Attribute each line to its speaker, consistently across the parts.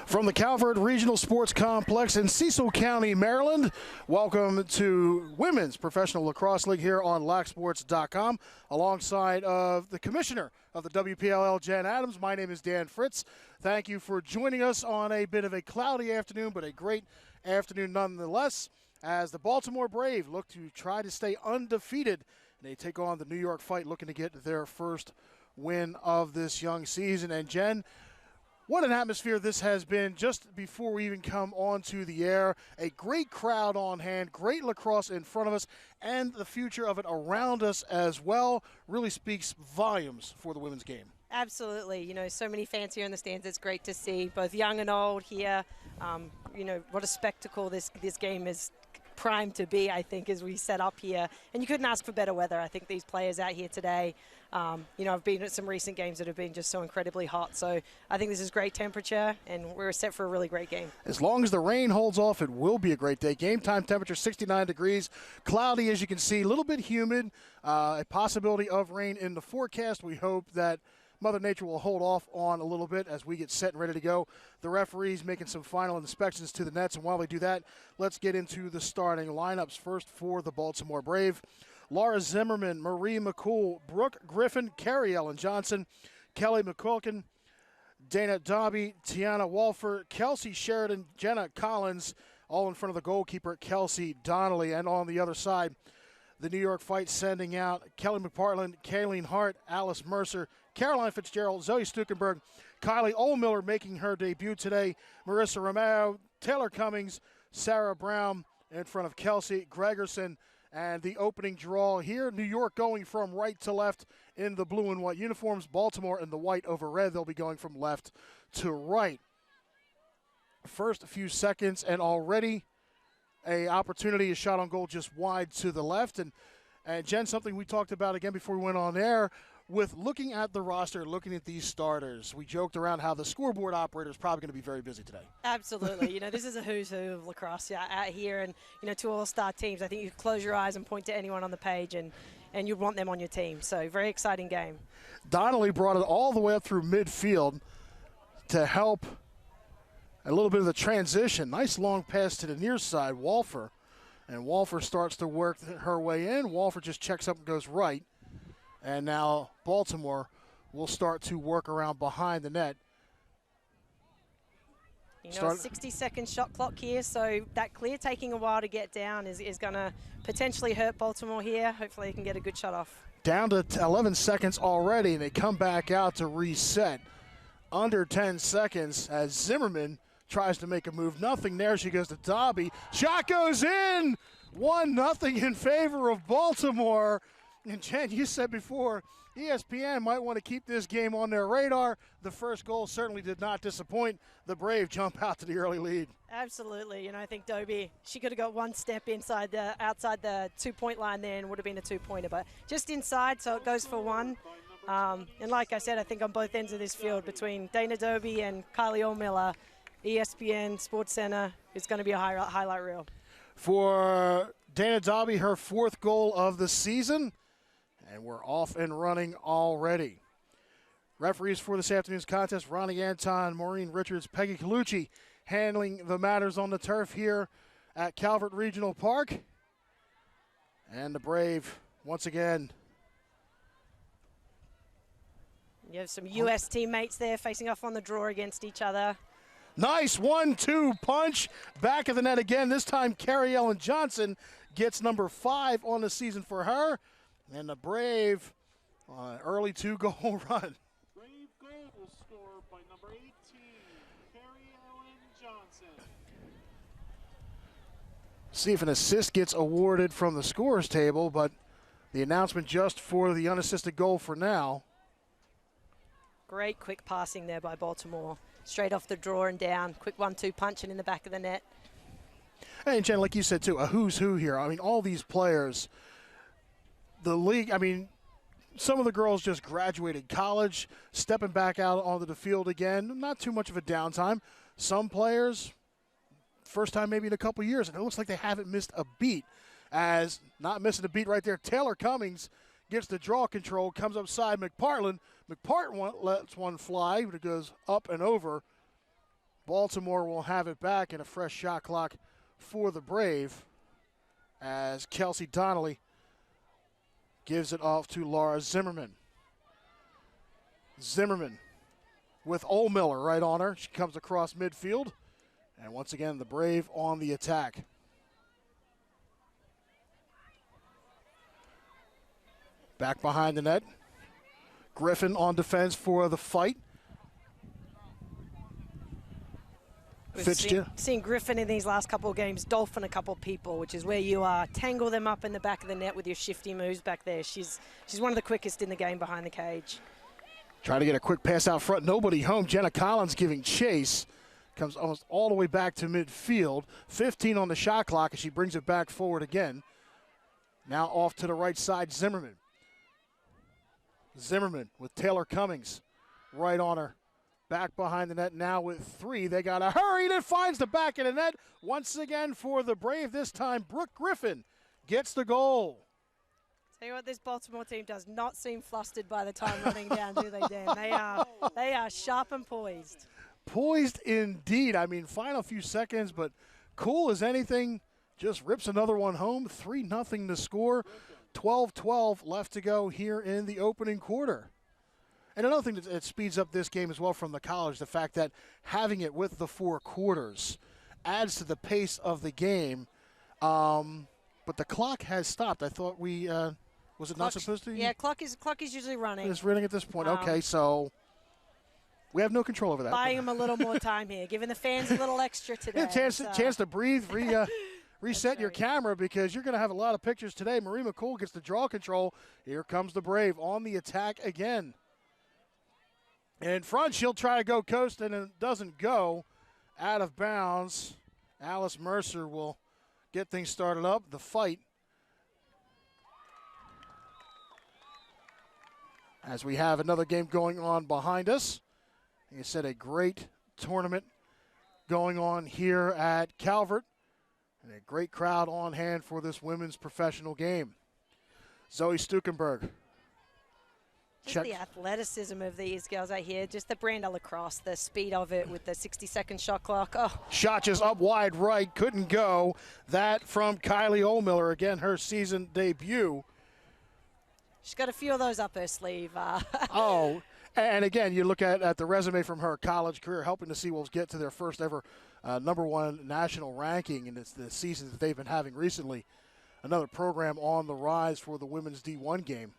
Speaker 1: From the Calvert Regional Sports Complex in Cecil County, Maryland, welcome to Women's Professional Lacrosse League here on LacSports.com, alongside of the Commissioner of the WPLL, Jen Adams. My name is Dan Fritz. Thank you for joining us on a bit of a cloudy afternoon, but a great afternoon nonetheless, as the Baltimore Brave look to try to stay undefeated. They take on the New York Fight, looking to get their first win of this young season. And Jen, what an atmosphere this has been just before we even come onto the air. A great crowd on hand, great lacrosse in front of us, and the future of it around us as well really speaks volumes for the women's game.
Speaker 2: Absolutely. You know, so many fans here in the stands. It's great to see both young and old here. You know, what a spectacle this game is primed to be, I think, as we set up here. And you couldn't ask for better weather. I think these players out here today, you know, I've been at some recent games that have been just so incredibly hot. So I think this is great temperature, and we're set for a really great game. As
Speaker 1: long as the rain holds off, it will be a great day. Game time temperature 69 degrees, cloudy as you can see, a little bit humid, a possibility of rain in the forecast. We hope that Mother Nature will hold off on a little bit as we get set and ready to go. The referees making some final inspections to the nets, and while they do that, let's get into the starting lineups. First for the Baltimore Brave, Laura Zimmerman, Marie McCool, Brooke Griffin, Carrie Ellen Johnson, Kelly McCulkin, Dana Dobby, Tiana Walfer, Kelsey Sheridan, Jana Collins, all in front of the goalkeeper, Kelsey Donnelly. And on the other side, the New York Fight sending out Kelly McPartland, Kayleen Hart, Alice Mercer, Caroline Fitzgerald, Zoe Stukenberg, Kylie Ohlmiller making her debut today, Marissa Romeo, Taylor Cummings, Sarah Brown in front of Kelsey Gregerson. And the opening draw here, New York going from right to left in the blue and white uniforms, Baltimore in the white over red. They'll be going from left to right. First few seconds, and already a opportunity, a shot on goal just wide to the left. And Jen, something we talked about again before we went on air, with looking at the roster, looking at these starters, we joked around how the scoreboard operator is probably going to be very busy today.
Speaker 2: Absolutely. You know, this is a who's who of lacrosse out here, and, you know, two all-star teams. I think you close your eyes and point to anyone on the page, and you'd want them on your team. So very exciting game.
Speaker 1: Donnelly brought it all the way up through midfield to help a little bit of the transition. Nice long pass to the near side, Walfer. And Walfer starts to work her way in. Walfer just checks up and goes right. And now Baltimore will start to work around behind the net.
Speaker 2: You know, a 60-second shot clock here, so that clear taking a while to get down is going to potentially hurt Baltimore here. Hopefully they can get a good shot off.
Speaker 1: Down to 11 seconds already, and they come back out to reset. Under 10 seconds as Zimmerman tries to make a move. Nothing there. She goes to Dobby. Shot goes in! 1-0 in favor of Baltimore. And Jen, you said before, ESPN might want to keep this game on their radar. The first goal certainly did not disappoint. The Brave jump out to the early lead.
Speaker 2: Absolutely. You know, I think Dobie, she could have got one step outside the two-point line there and would have been a two-pointer. But just inside, so it goes for one. And like I said, I think on both ends of this field, between Dana Dobie and Kylie Ohlmiller, ESPN Sports Center, it's going to be a highlight reel.
Speaker 1: For Dana Dobby, her fourth goal of the season. And we're off and running already. Referees for this afternoon's contest, Ronnie Anton, Maureen Richards, Peggy Colucci, handling the matters on the turf here at Calvert Regional Park. And the Brave, once again.
Speaker 2: You have some U.S. teammates there facing off on the draw against each other.
Speaker 1: Nice 1-2 punch. Back of the net again. This time, Carrie Ellen Johnson gets number 5 on the season for her. And the Brave on an early 2-goal run.
Speaker 3: Brave goal will score by number 18, Carrie Ellen Johnson.
Speaker 1: See if an assist gets awarded from the scorers table, but the announcement just for the unassisted goal for now.
Speaker 2: Great quick passing there by Baltimore. Straight off the draw and down. Quick 1-2 punching in the back of the net.
Speaker 1: And Jen, like you said too, a who's who here. I mean, all these players. The league, I mean, some of the girls just graduated college, stepping back out onto the field again. Not too much of a downtime. Some players, first time maybe in a couple years, and it looks like they haven't missed a beat. As not missing a beat right there, Taylor Cummings gets the draw control, comes upside McPartland. McPartland lets one fly, but it goes up and over. Baltimore will have it back in a fresh shot clock for the Brave as Kelsey Donnelly gives it off to Laura Zimmerman. Zimmerman with Ohlmiller right on her. She comes across midfield. And once again, the Brave on the attack. Back behind the net. Griffin on defense for the fight.
Speaker 2: We've seen Griffin in these last couple of games dolphin a couple of people, which is where you tangle them up in the back of the net with your shifty moves back there. She's one of the quickest in the game behind the cage.
Speaker 1: Trying to get a quick pass out front. Nobody home. Jenna Collins giving chase. Comes almost all the way back to midfield. 15 on the shot clock as she brings it back forward again. Now off to the right side, Zimmerman. Zimmerman with Taylor Cummings right on her. Back behind the net now with 3. They got to hurry. It finds the back of the net. Once again for the Brave. This time, Brooke Griffin gets the goal.
Speaker 2: Tell you what, this Baltimore team does not seem flustered by the time running down, do they, Dan? They are sharp and poised.
Speaker 1: Poised indeed. I mean, final few seconds, but cool as anything. Just rips another one home. 3-0 to score. 12-12 left to go here in the opening quarter. And another thing that speeds up this game as well from the college, the fact that having it with the 4 quarters adds to the pace of the game. But the clock has stopped. I thought we was it not supposed to?
Speaker 2: Yeah, clock is usually running.
Speaker 1: It's running at this point. Okay, so we have no control over that.
Speaker 2: Buying them a little more time here, giving the fans a little extra today.
Speaker 1: Yeah, chance to breathe, reset your camera because you're going to have a lot of pictures today. Marie McCool gets the draw control. Here comes the Brave on the attack again. And in front, she'll try to go coast, and it doesn't go. Out of bounds. Alice Mercer will get things started up. The fight. As we have another game going on behind us. Like I said, a great tournament going on here at Calvert. And a great crowd on hand for this women's professional game. Zoe Stukenberg.
Speaker 2: Just the athleticism of these girls out here, just the brand of lacrosse, the speed of it with the 60-second shot clock. Oh.
Speaker 1: Shot just up wide right, couldn't go. That from Kylie Ohlmiller, again, her season debut.
Speaker 2: She's got a few of those up her sleeve.
Speaker 1: Oh, and again, you look at the resume from her college career, helping the Seawolves get to their first ever #1 national ranking, and it's the season that they've been having recently. Another program on the rise for the women's D1 game.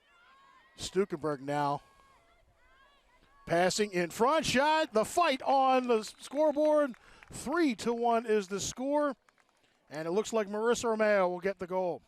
Speaker 1: Stukenberg now passing in front, shot, the fight on the scoreboard. 3-1 is the score, and it looks like Marissa Romeo will get the goal.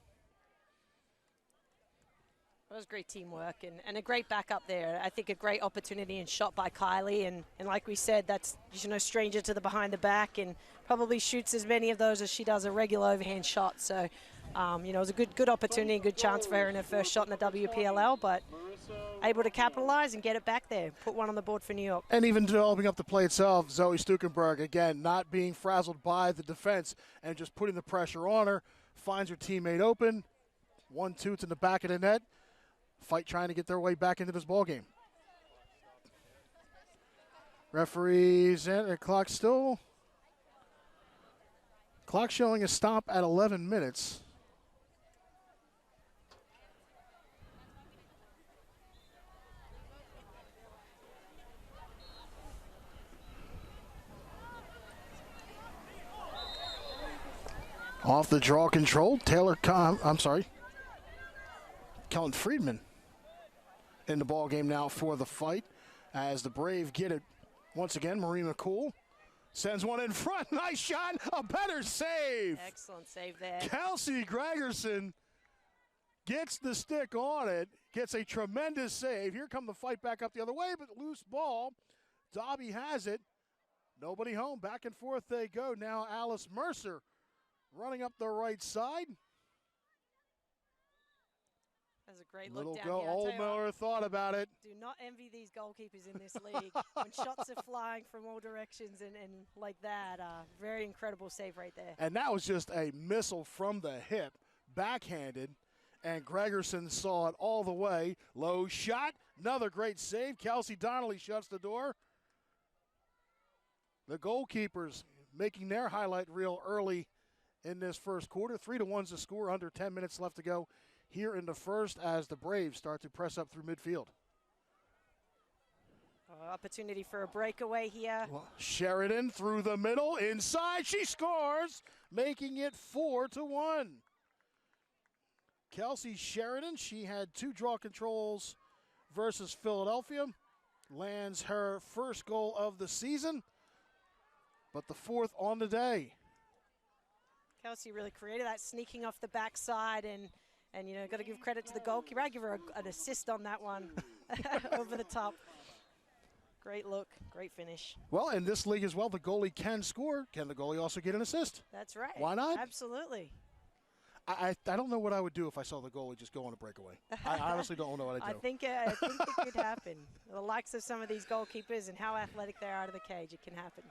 Speaker 2: That was great teamwork and a great backup there. I think a great opportunity and shot by Kylie. And like we said, that's no stranger to the behind the back and probably shoots as many of those as she does a regular overhand shot. So, it was a good opportunity, good chance for her in her first shot in the WPLL, but able to capitalize and get it back there, put one on the board for New York.
Speaker 1: And even developing up the play itself, Zoe Stukenberg, again, not being frazzled by the defense and just putting the pressure on her, finds her teammate open, 1-2 to the back of the net. Fight trying to get their way back into this ball game. Referees and the clock still. Clock showing a stop at 11 minutes. Off the draw control, Kellen Friedman in the ball game now for the fight as the Brave get it once again. Marie McCool sends one in front. Nice shot. A better save.
Speaker 2: Excellent save there.
Speaker 1: Kelsey Gregerson gets the stick on it. Gets a tremendous save. Here come the fight back up the other way, but loose ball. Dobby has it. Nobody home. Back and forth they go. Now Alice Mercer running up the right side.
Speaker 2: That's a great
Speaker 1: Little
Speaker 2: look down
Speaker 1: go.
Speaker 2: here.
Speaker 1: Old Miller thought about it.
Speaker 2: Do not envy these goalkeepers in this league. When shots are flying from all directions and like that, very incredible save right there.
Speaker 1: And that was just a missile from the hip, backhanded, and Gregerson saw it all the way. Low shot, another great save. Kelsey Donnelly shuts the door. The goalkeepers making their highlight reel early in this first quarter. 3-1's the score, under 10 minutes left to go here in the first as the Braves start to press up through midfield.
Speaker 2: Opportunity for a breakaway here.
Speaker 1: Well, Sheridan through the middle, inside, she scores, making it 4-1. Kelsey Sheridan, she had 2 draw controls versus Philadelphia, lands her first goal of the season, but the 4th on the day.
Speaker 2: Kelsey really created that, sneaking off the backside, and you know, got to give credit to the goalkeeper. I give her an assist on that one, over the top. Great look, great finish.
Speaker 1: Well, in this league as well, the goalie can score. Can the goalie also get an assist?
Speaker 2: That's right.
Speaker 1: Why not?
Speaker 2: Absolutely.
Speaker 1: I don't know what I would do if I saw the goalie just go on a breakaway. I honestly don't know what I'd do.
Speaker 2: I think it could happen. The likes of some of these goalkeepers and how athletic they are out of the cage, it can happen.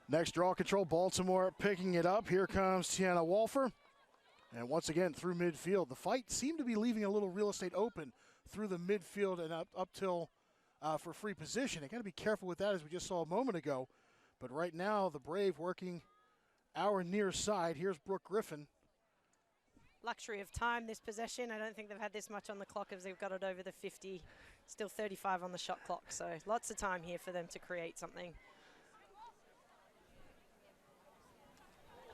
Speaker 1: Next draw control, Baltimore picking it up. Here comes Tiana Wolfer. And once again, through midfield. The fight seemed to be leaving a little real estate open through the midfield and up till for free position. You got to be careful with that, as we just saw a moment ago. But right now, the Brave working our near side. Here's Brooke Griffin.
Speaker 2: Luxury of time, this possession. I don't think they've had this much on the clock as they've got it over the 50. Still 35 on the shot clock, so lots of time here for them to create something.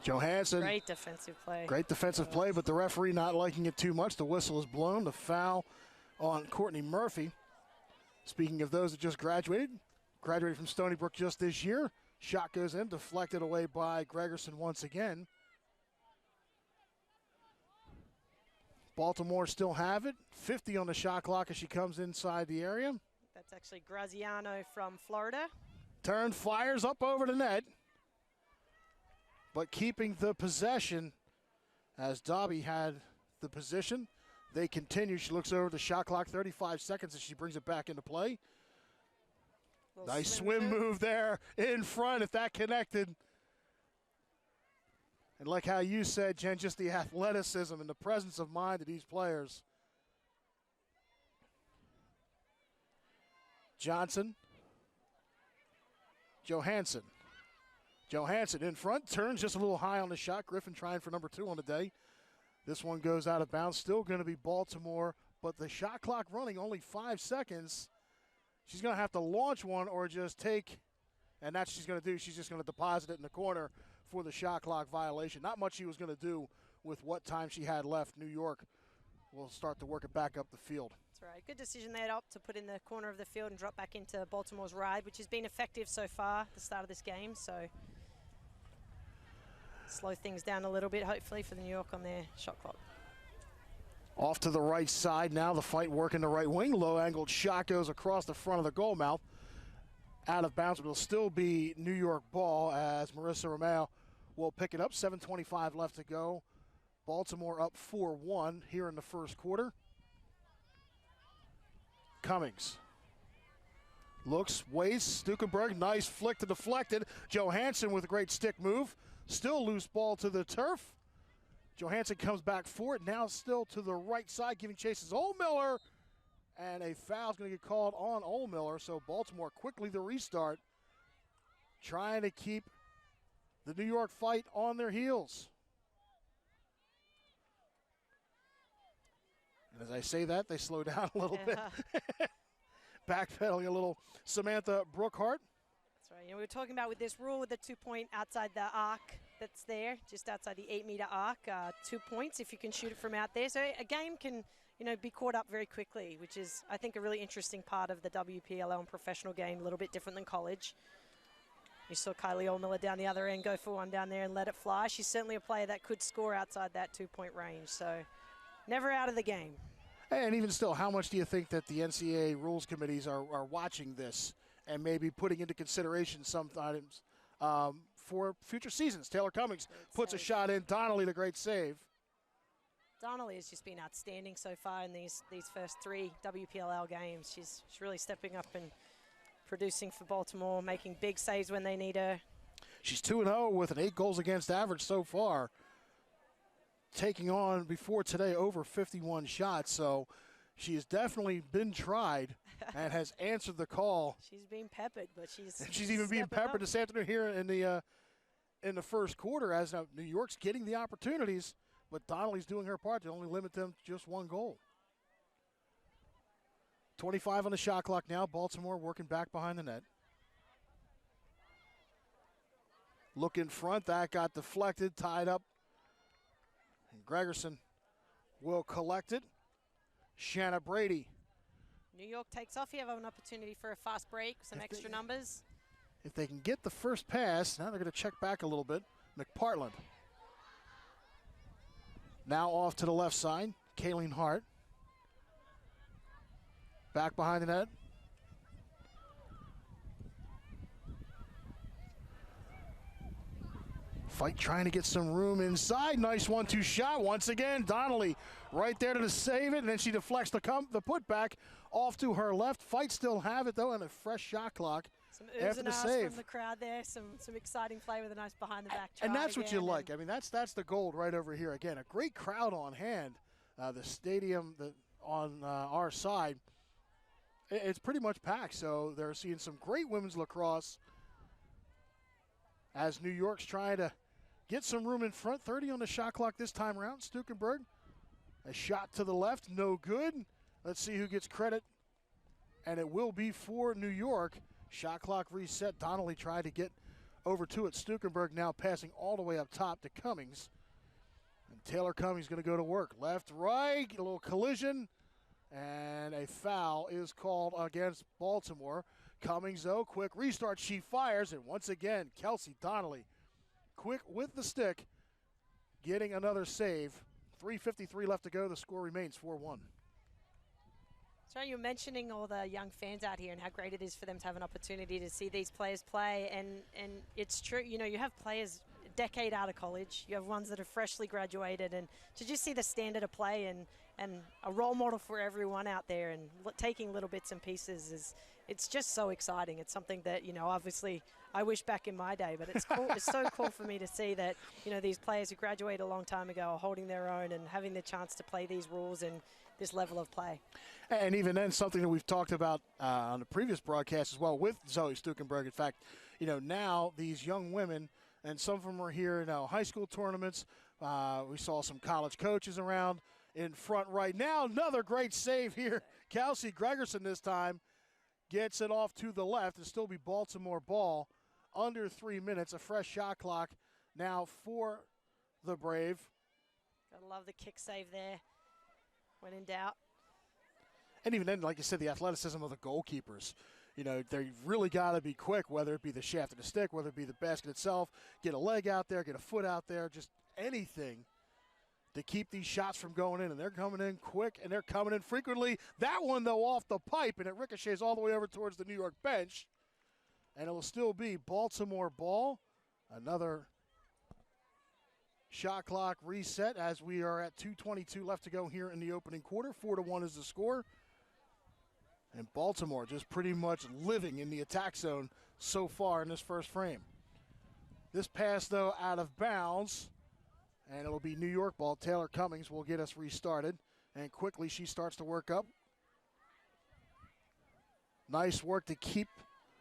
Speaker 1: Johansson.
Speaker 2: Great defensive play.
Speaker 1: Great defensive play, but the referee not liking it too much. The whistle is blown. The foul on Courtney Murphy. Speaking of those that just graduated from Stony Brook just this year. Shot goes in, deflected away by Gregerson once again. Baltimore still have it. 50 on the shot clock as she comes inside the area.
Speaker 2: That's actually Graziano from Florida.
Speaker 1: Turn, fires up over the net. But keeping the possession as Dobby had the position. They continue. She looks over the shot clock, 35 seconds as she brings it back into play. Nice swim move there in front if that connected. And like how you said, Jen, just the athleticism and the presence of mind of these players. Johnson. Johansson. Johansson in front, turns just a little high on the shot. Griffin trying for number 2 on the day. This one goes out of bounds. Still going to be Baltimore, but the shot clock running only 5 seconds. She's going to have to launch one or just take, and that's what she's going to do. She's just going to deposit it in the corner for the shot clock violation. Not much she was going to do with what time she had left. New York will start to work it back up the field.
Speaker 2: That's right. Good decision there to put in the corner of the field and drop back into Baltimore's ride, which has been effective so far at the start of this game. So slow things down a little bit, hopefully, for the New York on their shot clock.
Speaker 1: Off to the right side now, the fight working the right wing. Low-angled shot goes across the front of the goal mouth. Out of bounds, but it'll still be New York ball as Marissa Romeo will pick it up. 7:25 left to go. Baltimore up 4-1 here in the first quarter. Cummings. Looks, waits, Stukenberg, nice flick to deflected. Johansson with a great stick move. Still loose ball to the turf. Johansson comes back for it. Now still to the right side, giving chase is Ohlmiller. And a foul's going to get called on Ohlmiller. So Baltimore quickly the restart, trying to keep the New York fight on their heels. And as I say that, they slow down a little bit. Backpedaling a little. Samantha Brookhart.
Speaker 2: That's right. You know, we were talking about with this rule with the 2-point outside the arc that's there, just outside the 8-meter arc, 2 points if you can shoot it from out there. So a game can, you know, be caught up very quickly, which is, I think, a really interesting part of the WPLL and professional game, a little bit different than college. You saw Kylie Ohlmiller down the other end go for one down there and let it fly. She's certainly a player that could score outside that 2-point range, so never out of the game.
Speaker 1: And even still, how much do you think that the NCAA rules committees are watching this and maybe putting into consideration sometimes for future seasons? Taylor Cummings puts a shot in. Donnelly, the great save.
Speaker 2: Donnelly has just been outstanding so far in these first 3 WPLL games. She's really stepping up and producing for Baltimore, making big saves when they need her.
Speaker 1: She's 2-0 with an 8 goals against average so far. Taking on, before today, over 51 shots. So She has definitely been tried and has answered the call.
Speaker 2: She's being peppered, but she's
Speaker 1: even being peppered
Speaker 2: up.
Speaker 1: this afternoon here in the first quarter, as now New York's getting the opportunities, but Donnelly's doing her part to only limit them to just one goal. 25 on the shot clock now. Baltimore working back behind the net. Look in front. That got deflected, tied up. And Gregerson will collect it. Shanna Brady.
Speaker 2: New York takes off. You have an opportunity for a fast break, some extra numbers.
Speaker 1: If they can get the first pass, now they're going to check back a little bit. McPartland. Now off to the left side. Kayleen Hart. Back behind the net. Fight trying to get some room inside. Nice 1-2 shot. Once again, Donnelly right there to save it, and then she deflects the putback off to her left. Fight still have it, though, and a fresh shot clock.
Speaker 2: Some oohs
Speaker 1: after
Speaker 2: and
Speaker 1: the
Speaker 2: ahs
Speaker 1: save
Speaker 2: from the crowd there. Some exciting play with a nice behind-the-back try.
Speaker 1: And that's what you
Speaker 2: again.
Speaker 1: like. I mean, that's the gold right over here. Again, a great crowd on hand. The stadium on our side, it's pretty much packed. So they're seeing some great women's lacrosse as New York's trying to get some room in front. 30 on the shot clock this time around. Stukenberg, a shot to the left, no good. Let's see who gets credit. And it will be for New York. Shot clock reset. Donnelly tried to get over to it. Stukenberg now passing all the way up top to Cummings. And Taylor Cummings going to go to work. Left, right, a little collision. And a foul is called against Baltimore. Cummings, though, quick restart. She fires. And once again, Kelsey Donnelly, quick with the stick, getting another save. 3:53 left to go. The score remains 4-1.
Speaker 2: So you're mentioning all the young fans out here and how great it is for them to have an opportunity to see these players play. And it's true, you know, you have players a decade out of college. You have ones that have freshly graduated. And to just see the standard of play and a role model for everyone out there and taking little bits and pieces it's just so exciting. It's something that, you know, obviously I wish back in my day, but it's cool. It's so cool for me to see that, you know, these players who graduated a long time ago are holding their own and having the chance to play these rules and this level of play.
Speaker 1: And even then, something that we've talked about on the previous broadcast as well with Zoe Stukenberg. In fact, you know, now these young women, and some of them are here in high school tournaments. We saw some college coaches around in front right now. Another great save here. Kelsey Gregerson this time gets it off to the left. It'll still be Baltimore ball. Under 3 minutes, a fresh shot clock now for the Brave.
Speaker 2: Gotta love the kick save there when in doubt.
Speaker 1: And even then, like you said, the athleticism of the goalkeepers. You know, they really got to be quick, whether it be the shaft of the stick, whether it be the basket itself, get a leg out there, get a foot out there, just anything to keep these shots from going in. And they're coming in quick, and they're coming in frequently. That one, though, off the pipe, and it ricochets all the way over towards the New York bench. And it will still be Baltimore ball. Another shot clock reset as we are at 2:22 left to go here in the opening quarter. 4-1 is the score. And Baltimore just pretty much living in the attack zone so far in this first frame. This pass, though, out of bounds. And it'll be New York ball. Taylor Cummings will get us restarted. And quickly she starts to work up. Nice work to keep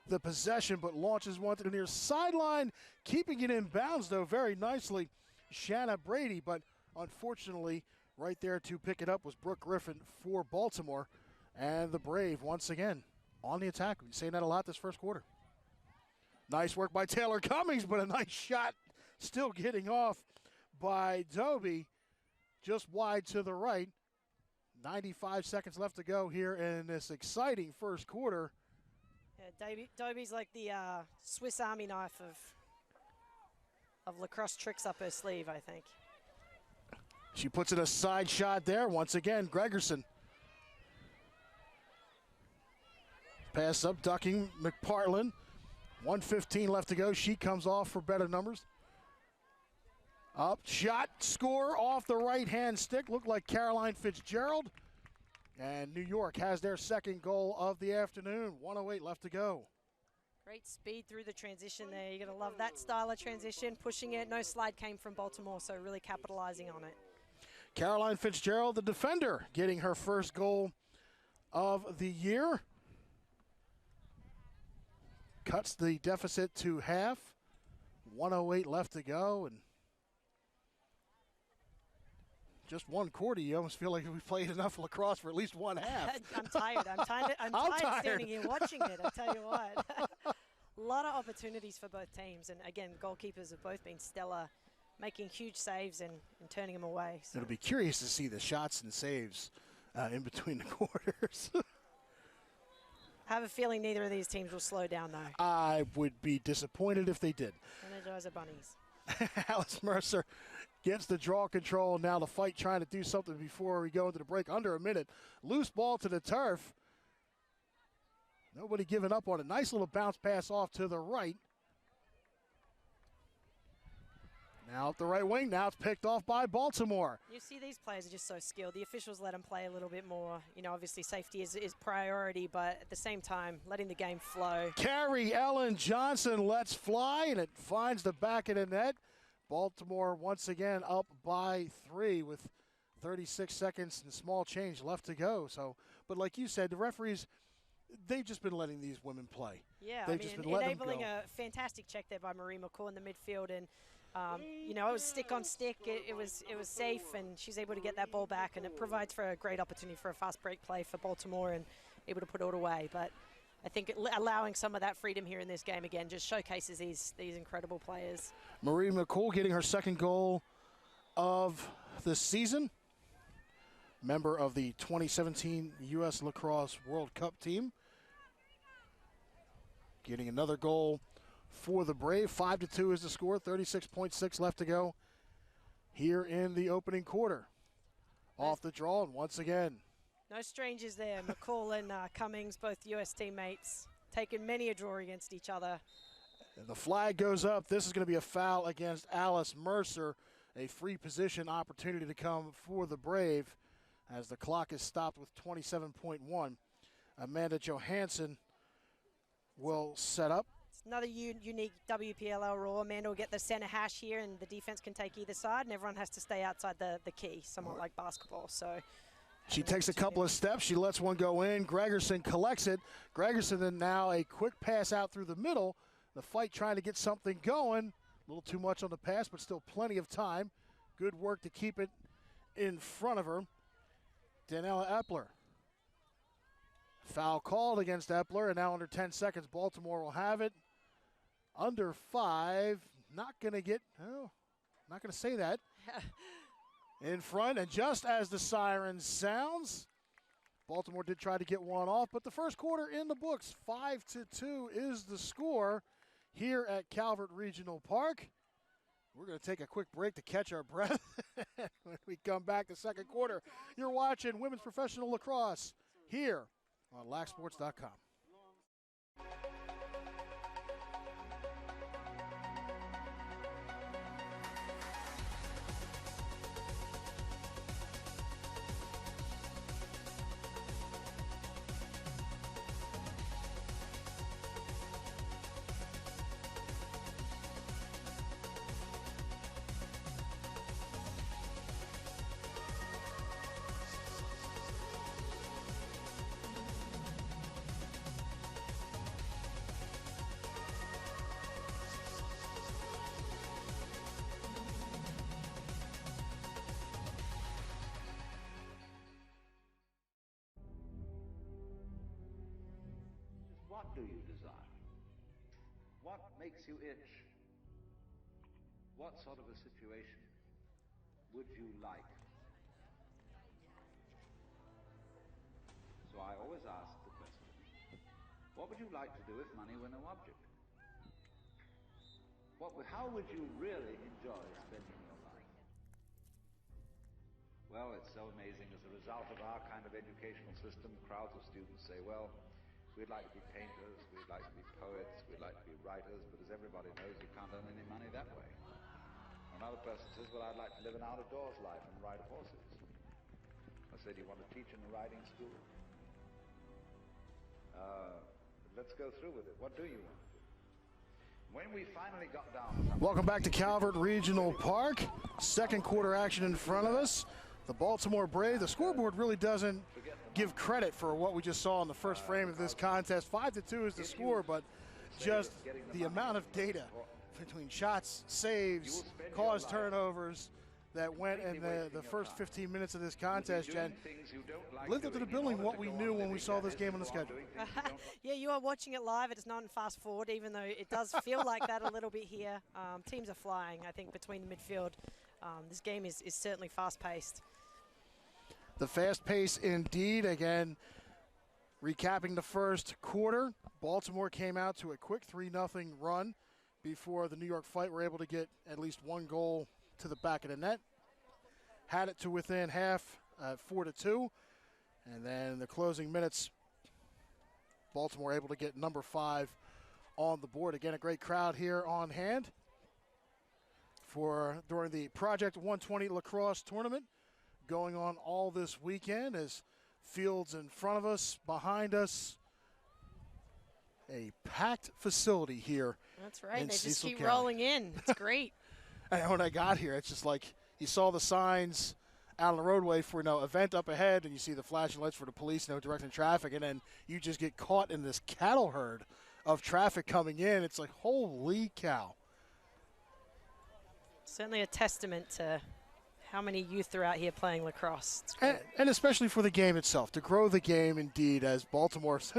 Speaker 1: the possession, but launches one to the near sideline. Keeping it in bounds, though, very nicely. Shanna Brady, but unfortunately, right there to pick it up was Brooke Griffin for Baltimore. And the Brave, once again, on the attack. We've been saying that a lot this first quarter. Nice work by Taylor Cummings, but a nice shot still getting off by Dobie, just wide to the right. 95 seconds left to go here in this exciting first quarter.
Speaker 2: Yeah, Dobie's like the Swiss Army knife of lacrosse tricks up her sleeve, I think.
Speaker 1: She puts in a side shot there. Once again, Gregerson. Pass up, ducking McPartland. 1:15 left to go. She comes off for better numbers. Up, shot, score off the right-hand stick. Looked like Caroline Fitzgerald. And New York has their second goal of the afternoon. 1:08 left to go.
Speaker 2: Great speed through the transition there. You're going to love that style of transition, pushing it. No slide came from Baltimore, so really capitalizing on it.
Speaker 1: Caroline Fitzgerald, the defender, getting her first goal of the year. Cuts the deficit to half. 1:08 left to go, and just one quarter. You almost feel like we played enough lacrosse for at least one half.
Speaker 2: I'm tired. I'm tired standing here watching it, I'll tell you what. A lot of opportunities for both teams, and again, goalkeepers have both been stellar, making huge saves and turning them away. So.
Speaker 1: It'll be curious to see the shots and saves in between the quarters.
Speaker 2: I have a feeling neither of these teams will slow down, though.
Speaker 1: I would be disappointed if they did.
Speaker 2: Energizer Bunnies.
Speaker 1: Alice Mercer gets the draw control. Now the fight trying to do something before we go into the break. Under a minute. Loose ball to the turf. Nobody giving up on it. Nice little bounce pass off to the right. Now up the right wing. Now it's picked off by Baltimore.
Speaker 2: You see these players are just so skilled. The officials let them play a little bit more. You know, obviously safety is priority, but at the same time, letting the game flow.
Speaker 1: Carrie Ellen Johnson lets fly, and it finds the back of the net. Baltimore once again up by 3 with 36 seconds and small change left to go. So, but like you said, the referees, they've just been letting these women play.
Speaker 2: Yeah,
Speaker 1: they've just been letting them
Speaker 2: enabling
Speaker 1: go.
Speaker 2: a fantastic check there by Marie McCall in the midfield, and you know, it was stick on stick. It was safe, and she's able to get that ball back, and it provides for a great opportunity for a fast break play for Baltimore, and able to put it away. But I think allowing some of that freedom here in this game again just showcases these incredible players.
Speaker 1: Marie McCool getting her second goal of the season. Member of the 2017 U.S. Lacrosse World Cup team. Getting another goal for the Brave. 5-2 is the score. 36.6 left to go here in the opening quarter. Off the draw, and once again.
Speaker 2: No strangers there. McCall and Cummings, both U.S. teammates, taking many a draw against each other.
Speaker 1: And the flag goes up. This is going to be a foul against Alice Mercer. A free position opportunity to come for the Brave as the clock is stopped with 27.1. Amanda Johansson will set up.
Speaker 2: It's another unique WPLL rule. Amanda will get the center hash here, and the defense can take either side, and everyone has to stay outside the key, somewhat like basketball. So
Speaker 1: she takes a couple of steps. She lets one go in. Gregerson collects it. Gregerson then now a quick pass out through the middle. The fight trying to get something going. A little too much on the pass, but still plenty of time. Good work to keep it in front of her. Daniela Epler. Foul called against Epler, and now under 10 seconds, Baltimore will have it. Under 5, not going to get, oh, not going to say that. In front, and just as the siren sounds, Baltimore did try to get one off, but the first quarter in the books. 5-2 is the score here at Calvert Regional Park. We're going to take a quick break to catch our breath. When we come back the second quarter, you're watching Women's Professional Lacrosse here on LACSports.com.
Speaker 4: What do you desire? What makes you itch? What sort of a situation would you like? So I always ask the question, what would you like to do if money were no object? How would you really enjoy spending your life? Well, it's so amazing. As a result of our kind of educational system, crowds of students say, well, we'd like to be painters, we'd like to be poets, we'd like to be writers, but as everybody knows, you can't earn any money that way. Another person says, well, I'd like to live an out-of-doors life and ride horses. I said, you want to teach in a riding school? Let's go through with it. What do you want to do? When we finally got down...
Speaker 1: Welcome back to Calvert Regional Park. Second quarter action in front of us. The Baltimore Brave, the scoreboard really doesn't give credit for what we just saw in the first frame of this contest. 5-2 is the score, but just the amount of data between shots, saves, caused turnovers that went in the first 15 minutes of this contest, Jen, lived up to the billing what we knew when we saw this game on the schedule.
Speaker 2: Yeah, you are watching it live. It is not in fast forward, even though it does feel like that a little bit here. Teams are flying, I think, between the midfield. This game is certainly fast-paced.
Speaker 1: The fast pace indeed. Again, recapping the first quarter, Baltimore came out to a quick 3-0 run before the New York Fight were able to get at least one goal to the back of the net. Had it to within half, 4-2. And then in the closing minutes, Baltimore able to get number 5 on the board. Again, a great crowd here on hand during the Project 120 Lacrosse tournament going on all this weekend, as fields in front of us, behind us, a packed facility here.
Speaker 2: That's right. They just
Speaker 1: Cecil
Speaker 2: keep
Speaker 1: County.
Speaker 2: rolling in. It's great.
Speaker 1: And when I got here, it's just like you saw the signs out on the roadway for event up ahead, and you see the flashing lights for the police, directing traffic, and then you just get caught in this cattle herd of traffic coming in. It's like, holy cow.
Speaker 2: Certainly a testament to how many youth are out here playing lacrosse.
Speaker 1: And especially for the game itself, to grow the game indeed, as Baltimore's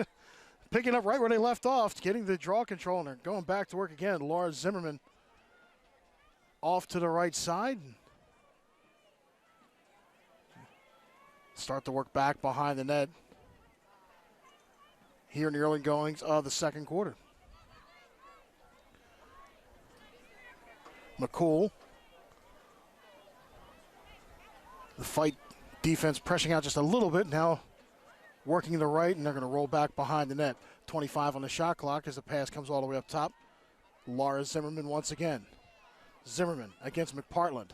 Speaker 1: picking up right where they left off, getting the draw control, and they're going back to work again. Laura Zimmerman off to the right side. Start to work back behind the net here in the early goings of the second quarter. McCool. The Fight defense pressing out just a little bit. Now working to the right, and they're going to roll back behind the net. 25 on the shot clock as the pass comes all the way up top. Laura Zimmerman once again. Zimmerman against McPartland.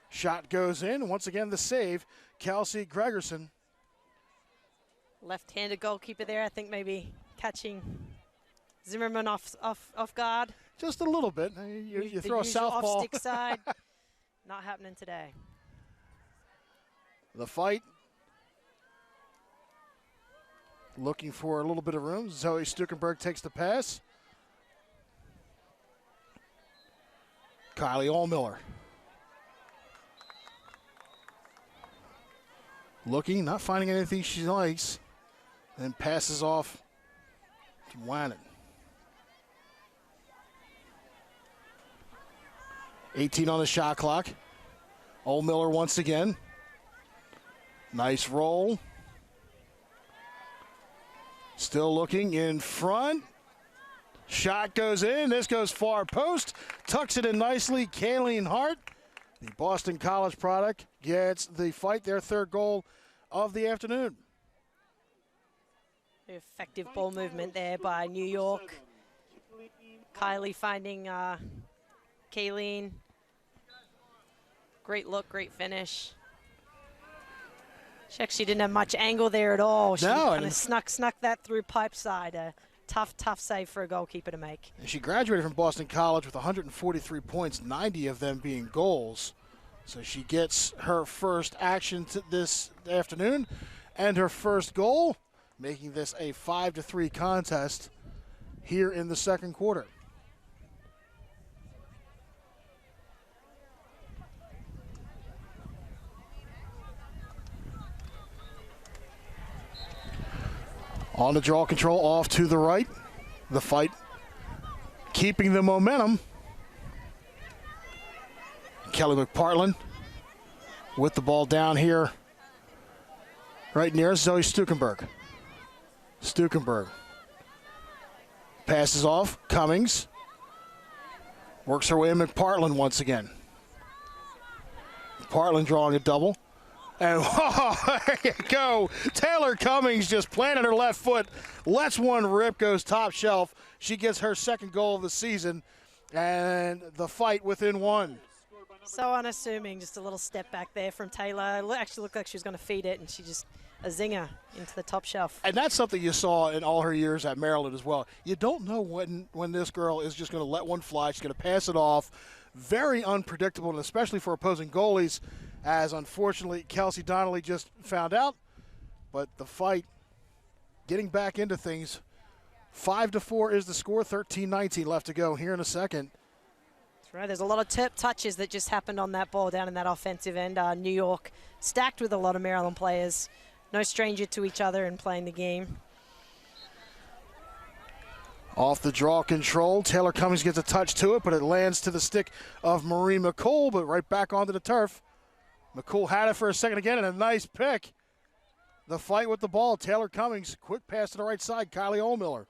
Speaker 1: Shot goes in. Once again, the save. Kelsey Gregerson.
Speaker 2: Left-handed goalkeeper there. I think maybe catching Zimmerman off guard.
Speaker 1: Just a little bit. You throw a southpaw.
Speaker 2: Off-stick side. Not happening today.
Speaker 1: The Fight looking for a little bit of room. Zoe Stukenberg takes the pass. Kylie Allmiller. Looking, not finding anything she likes. And passes off to Wannon. 18 on the shot clock. Allmiller once again. Nice roll. Still looking in front. Shot goes in. This goes far post. Tucks it in nicely. Kayleen Hart, the Boston College product, gets the Fight their third goal of the afternoon.
Speaker 2: Effective ball movement there by New York. Kylie finding Kayleen. Great look, great finish. She actually didn't have much angle there at all. She kind of snuck that through pipe side. A tough save for a goalkeeper to make.
Speaker 1: And she graduated from Boston College with 143 points, 90 of them being goals. So she gets her first action this afternoon and her first goal, making this a 5-3 contest here in the second quarter. On the draw control, off to the right. The Fight keeping the momentum. Kelly McPartland with the ball down here right near Zoe Stukenberg. Stukenberg passes off. Cummings works her way in. McPartland once again. McPartland drawing a double. And whoa, there you go. Taylor Cummings just planted her left foot. Lets one rip, goes top shelf. She gets her second goal of the season. And the Fight within one.
Speaker 2: So unassuming, just a little step back there from Taylor. It actually looked like she was going to feed it, and she just a zinger into the top shelf.
Speaker 1: And that's something you saw in all her years at Maryland as well. You don't know when this girl is just going to let one fly. She's going to pass it off. Very unpredictable, and especially for opposing goalies, as unfortunately Kelsey Donnelly just found out. but the fight getting back into things. 5-4 is the score, 13-19 left to go here in a second.
Speaker 2: That's right. There's a lot of touches that just happened on that ball down in that offensive end. New York stacked with a lot of Maryland players. No stranger to each other in playing the game.
Speaker 1: Off the draw control, Taylor Cummings gets a touch to it, but it lands to the stick of Marie McCool, but right back onto the turf. McCool had it for a second again, and a nice pick. The fight with the ball, Taylor Cummings, quick pass to the right side, Kylie Oldmiller.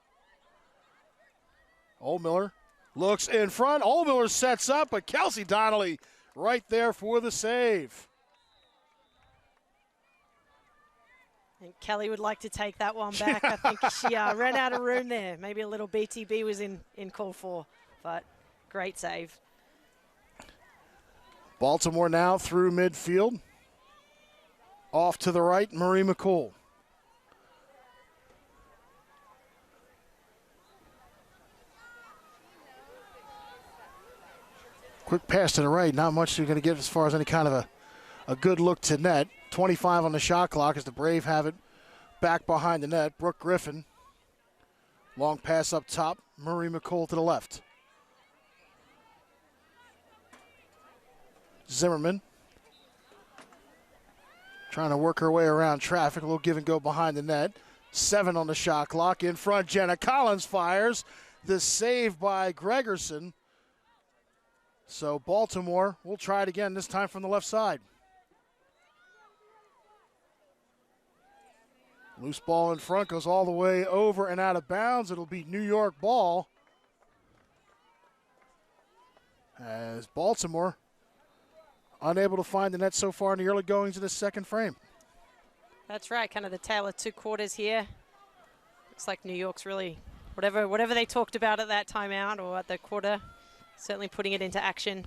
Speaker 1: Oldmiller looks in front, Oldmiller sets up, but Kelsey Donnelly right there for the save.
Speaker 2: I think Kelly would like to take that one back. I think she ran out of room there. Maybe a little BTB was in call for, but great save.
Speaker 1: Baltimore now through midfield. Off to the right, Marie McCool. Quick pass to the right. Not much you're going to get as far as any kind of a good look to net. 25 on the shot clock as the Brave have it back behind the net. Brooke Griffin. Long pass up top. Marie McCool to the left. Zimmerman trying to work her way around traffic. A little give and go behind the net. 7 on the shot clock. In front, Jana Collins fires. The save by Gregerson. So Baltimore will try it again, this time from the left side. Loose ball in front, goes all the way over and out of bounds. It'll be New York ball. As Baltimore unable to find the net so far in the early goings of the second frame.
Speaker 2: That's right, kind of the tale of two quarters here. Looks like New York's really, whatever they talked about at that timeout or at the quarter, certainly putting it into action.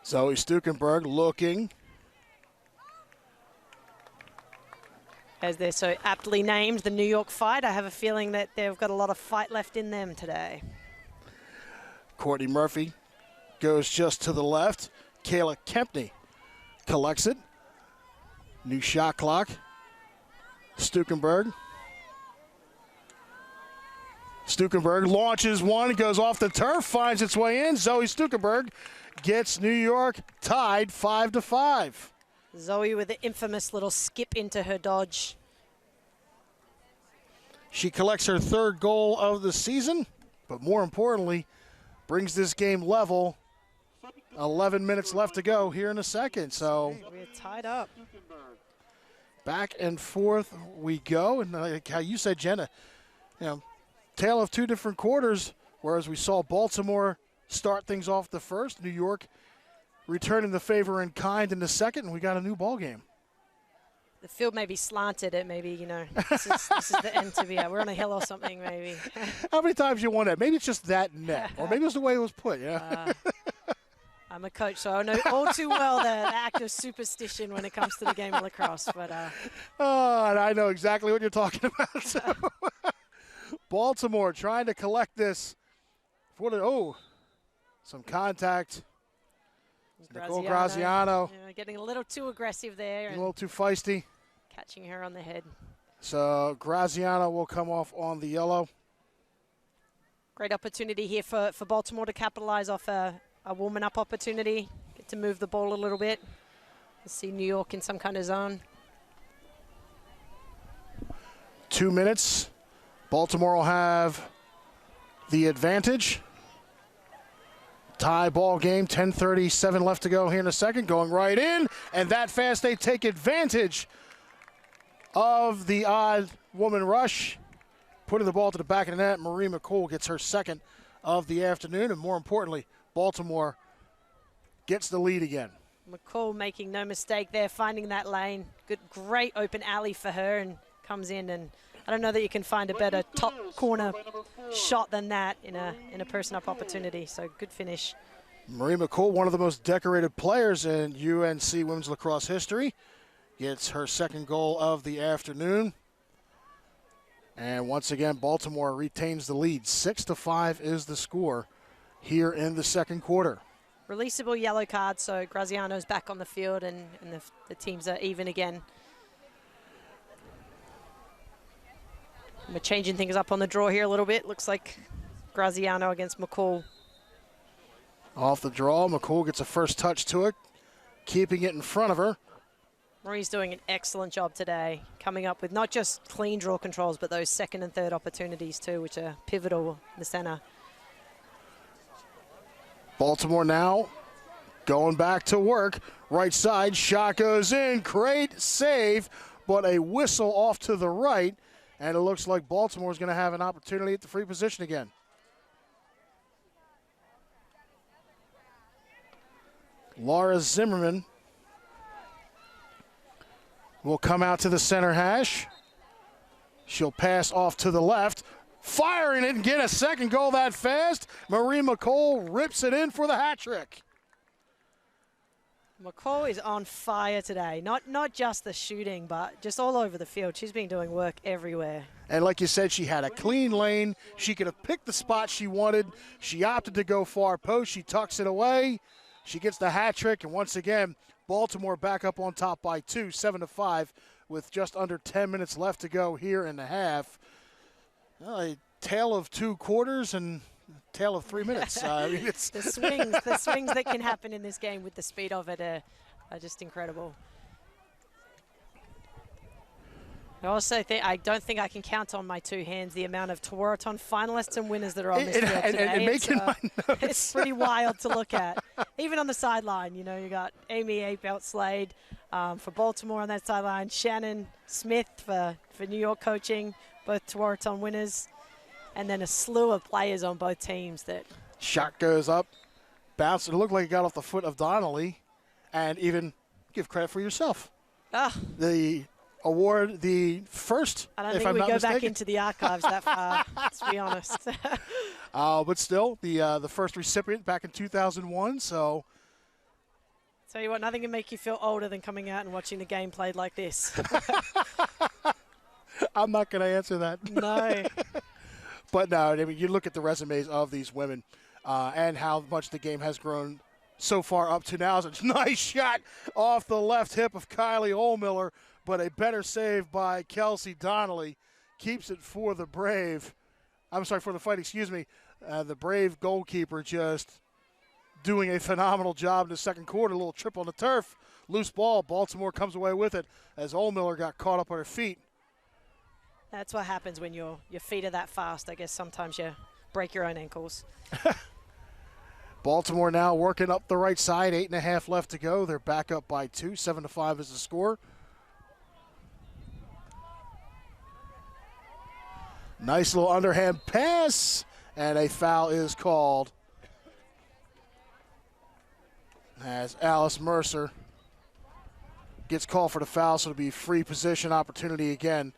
Speaker 1: Zoe Stukenberg looking.
Speaker 2: As they're so aptly named, the New York fight. I have a feeling that they've got a lot of fight left in them today.
Speaker 1: Courtney Murphy goes just to the left. Kayla Kempney collects it. New shot clock. Stukenberg launches one, goes off the turf, finds its way in. Zoe Stukenberg gets New York tied 5-5.
Speaker 2: Zoe with the infamous little skip into her dodge.
Speaker 1: She collects her third goal of the season, but more importantly, brings this game level. 11 minutes left to go here in a second. So
Speaker 2: we're tied up.
Speaker 1: Back and forth we go. And like how you said, Jenna, tale of two different quarters, whereas we saw Baltimore start things off the first, New York returning the favor in kind in the second, and we got a new ball game.
Speaker 2: The field may be slanted. It maybe, this is the end to be at. We're on a hill or something, maybe.
Speaker 1: How many times you won that? Maybe it's just that net, or maybe it's the way it was put.
Speaker 2: I'm a coach, so I know all too well the act of superstition when it comes to the game of lacrosse. But
Speaker 1: and I know exactly what you're talking about. So. Baltimore trying to collect this. Some contact. Nicole Graziano.
Speaker 2: Getting a little too aggressive there.
Speaker 1: A little too feisty.
Speaker 2: Catching her on the head.
Speaker 1: So Graziano will come off on the yellow.
Speaker 2: Great opportunity here for Baltimore to capitalize off a warming-up opportunity. Get to move the ball a little bit. See New York in some kind of zone.
Speaker 1: 2 minutes. Baltimore will have the advantage. Tie ball game, 10:37 left to go here in a second. Going right in, and that fast they take advantage of the odd woman rush. Putting the ball to the back of the net, Marie McCool gets her second of the afternoon, and more importantly, Baltimore gets the lead again.
Speaker 2: McCool making no mistake there, finding that lane. Great open alley for her, and comes in, and I don't know that you can find a better top corner shot than that in a person-up opportunity. So good finish.
Speaker 1: Marie McCool, one of the most decorated players in UNC women's lacrosse history, gets her second goal of the afternoon. And once again, Baltimore retains the lead. 6-5 is the score here in the second quarter.
Speaker 2: Releasable yellow card, so Graziano's back on the field, and the teams are even again. We're changing things up on the draw here a little bit. Looks like Graziano against McCall.
Speaker 1: Off the draw, McCall gets a first touch to it, keeping it in front of her.
Speaker 2: Marie's doing an excellent job today, coming up with not just clean draw controls, but those second and third opportunities too, which are pivotal in the center.
Speaker 1: Baltimore now going back to work. Right side, shot goes in. Great save, but a whistle off to the right. And it looks like Baltimore's going to have an opportunity at the free position again. Laura Zimmerman will come out to the center hash. She'll pass off to the left. Firing it and get a second goal that fast. Marie McCall rips it in for the hat trick.
Speaker 2: McCall is on fire today. Not just the shooting, but just all over the field. She's been doing work everywhere.
Speaker 1: And like you said, she had a clean lane. She could have picked the spot she wanted. She opted to go far post. She tucks it away. She gets the hat trick. And once again, Baltimore back up on top by 2, 7-5, with just under 10 minutes left to go here in the half. A tale of 2 quarters and a tale of 3 minutes. I mean, it's
Speaker 2: the swings that can happen in this game with the speed of it are just incredible. I also think I don't think I can count on my 2 hands the amount of Tewaaraton finalists and winners that are on this field today.
Speaker 1: And making my notes.
Speaker 2: It's pretty wild to look at. Even on the sideline, you know, you got Amy Apelt Slade for Baltimore on that sideline, Shannon Smith for New York coaching, both Tewaaraton winners, and then a slew of players on both teams. That
Speaker 1: shot goes up, bounced. It looked like it got off the foot of Donnelly, and even give credit for yourself. The award, the first.
Speaker 2: I don't think we go back into the archives that far. Let's be honest.
Speaker 1: But still, the first recipient back in 2001. So.
Speaker 2: Tell you what, nothing can make you feel older than coming out and watching the game played like this.
Speaker 1: I'm not going to answer that.
Speaker 2: No.
Speaker 1: But no, I mean, you look at the resumes of these women and how much the game has grown so far up to now. It's a nice shot off the left hip of Kylie Ohlmiller, but a better save by Kelsey Donnelly keeps it for the Brave. I'm sorry, for the Fight, excuse me. The Brave goalkeeper just doing a phenomenal job in the second quarter. A little trip on the turf. Loose ball. Baltimore comes away with it as Ohlmiller got caught up on her feet.
Speaker 2: That's what happens when your feet are that fast. I guess sometimes you break your own ankles.
Speaker 1: Baltimore now working up the right side. 8.5 left to go. They're back up by 2. 7-5 is the score. Nice little underhand pass, and a foul is called as Alice Mercer gets called for the foul, so it'll be free position opportunity again.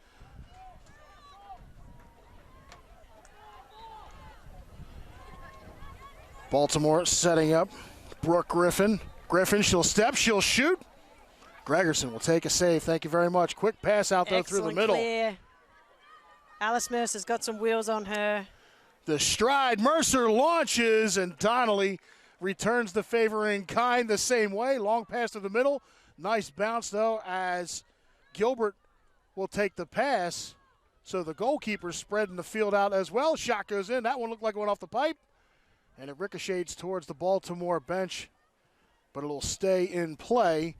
Speaker 1: Baltimore setting up. Brooke Griffin. Griffin, she'll step, she'll shoot. Gregerson will take a save. Thank you very much. Quick pass out there through the middle.
Speaker 2: Clear. Alice Mercer's got some wheels on her.
Speaker 1: The stride. Mercer launches, and Donnelly returns the favor in kind the same way. Long pass to the middle. Nice bounce, though, as Gilbert will take the pass. So the goalkeeper's spreading the field out as well. Shot goes in. That one looked like it went off the pipe. And it ricochets towards the Baltimore bench, but it'll stay in play.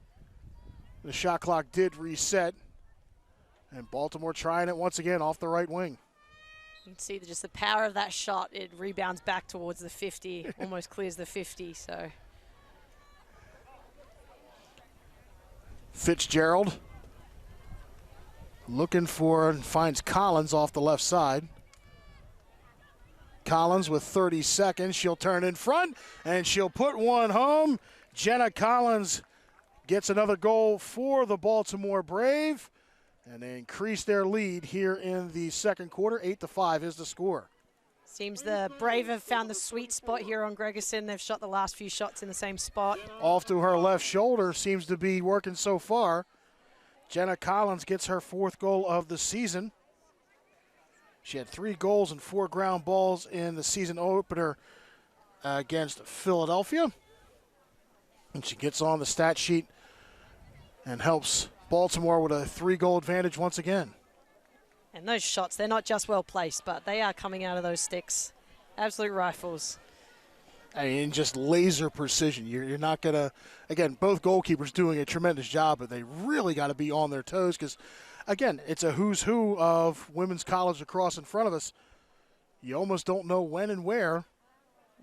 Speaker 1: The shot clock did reset, and Baltimore trying it once again off the right wing.
Speaker 2: You can see just the power of that shot. It rebounds back towards the 50, almost clears the 50. So
Speaker 1: Fitzgerald looking for and finds Collins off the left side. Collins with 30 seconds. She'll turn in front, and she'll put one home. Jenna Collins gets another goal for the Baltimore Brave, and they increase their lead here in the second quarter. 8-5 is the score.
Speaker 2: Seems the Brave have found the sweet spot here on Gregerson. They've shot the last few shots in the same spot.
Speaker 1: Off to her left shoulder seems to be working so far. Jenna Collins gets her 4th goal of the season. She had 3 goals and 4 ground balls in the season opener against Philadelphia. And she gets on the stat sheet and helps Baltimore with a 3-goal advantage once again.
Speaker 2: And those shots, they're not just well placed, but they are coming out of those sticks. Absolute rifles.
Speaker 1: I mean, just laser precision. You're not going to, again, both goalkeepers doing a tremendous job, but they really got to be on their toes because, again, it's a who's who of women's college lacrosse in front of us. You almost don't know when and where.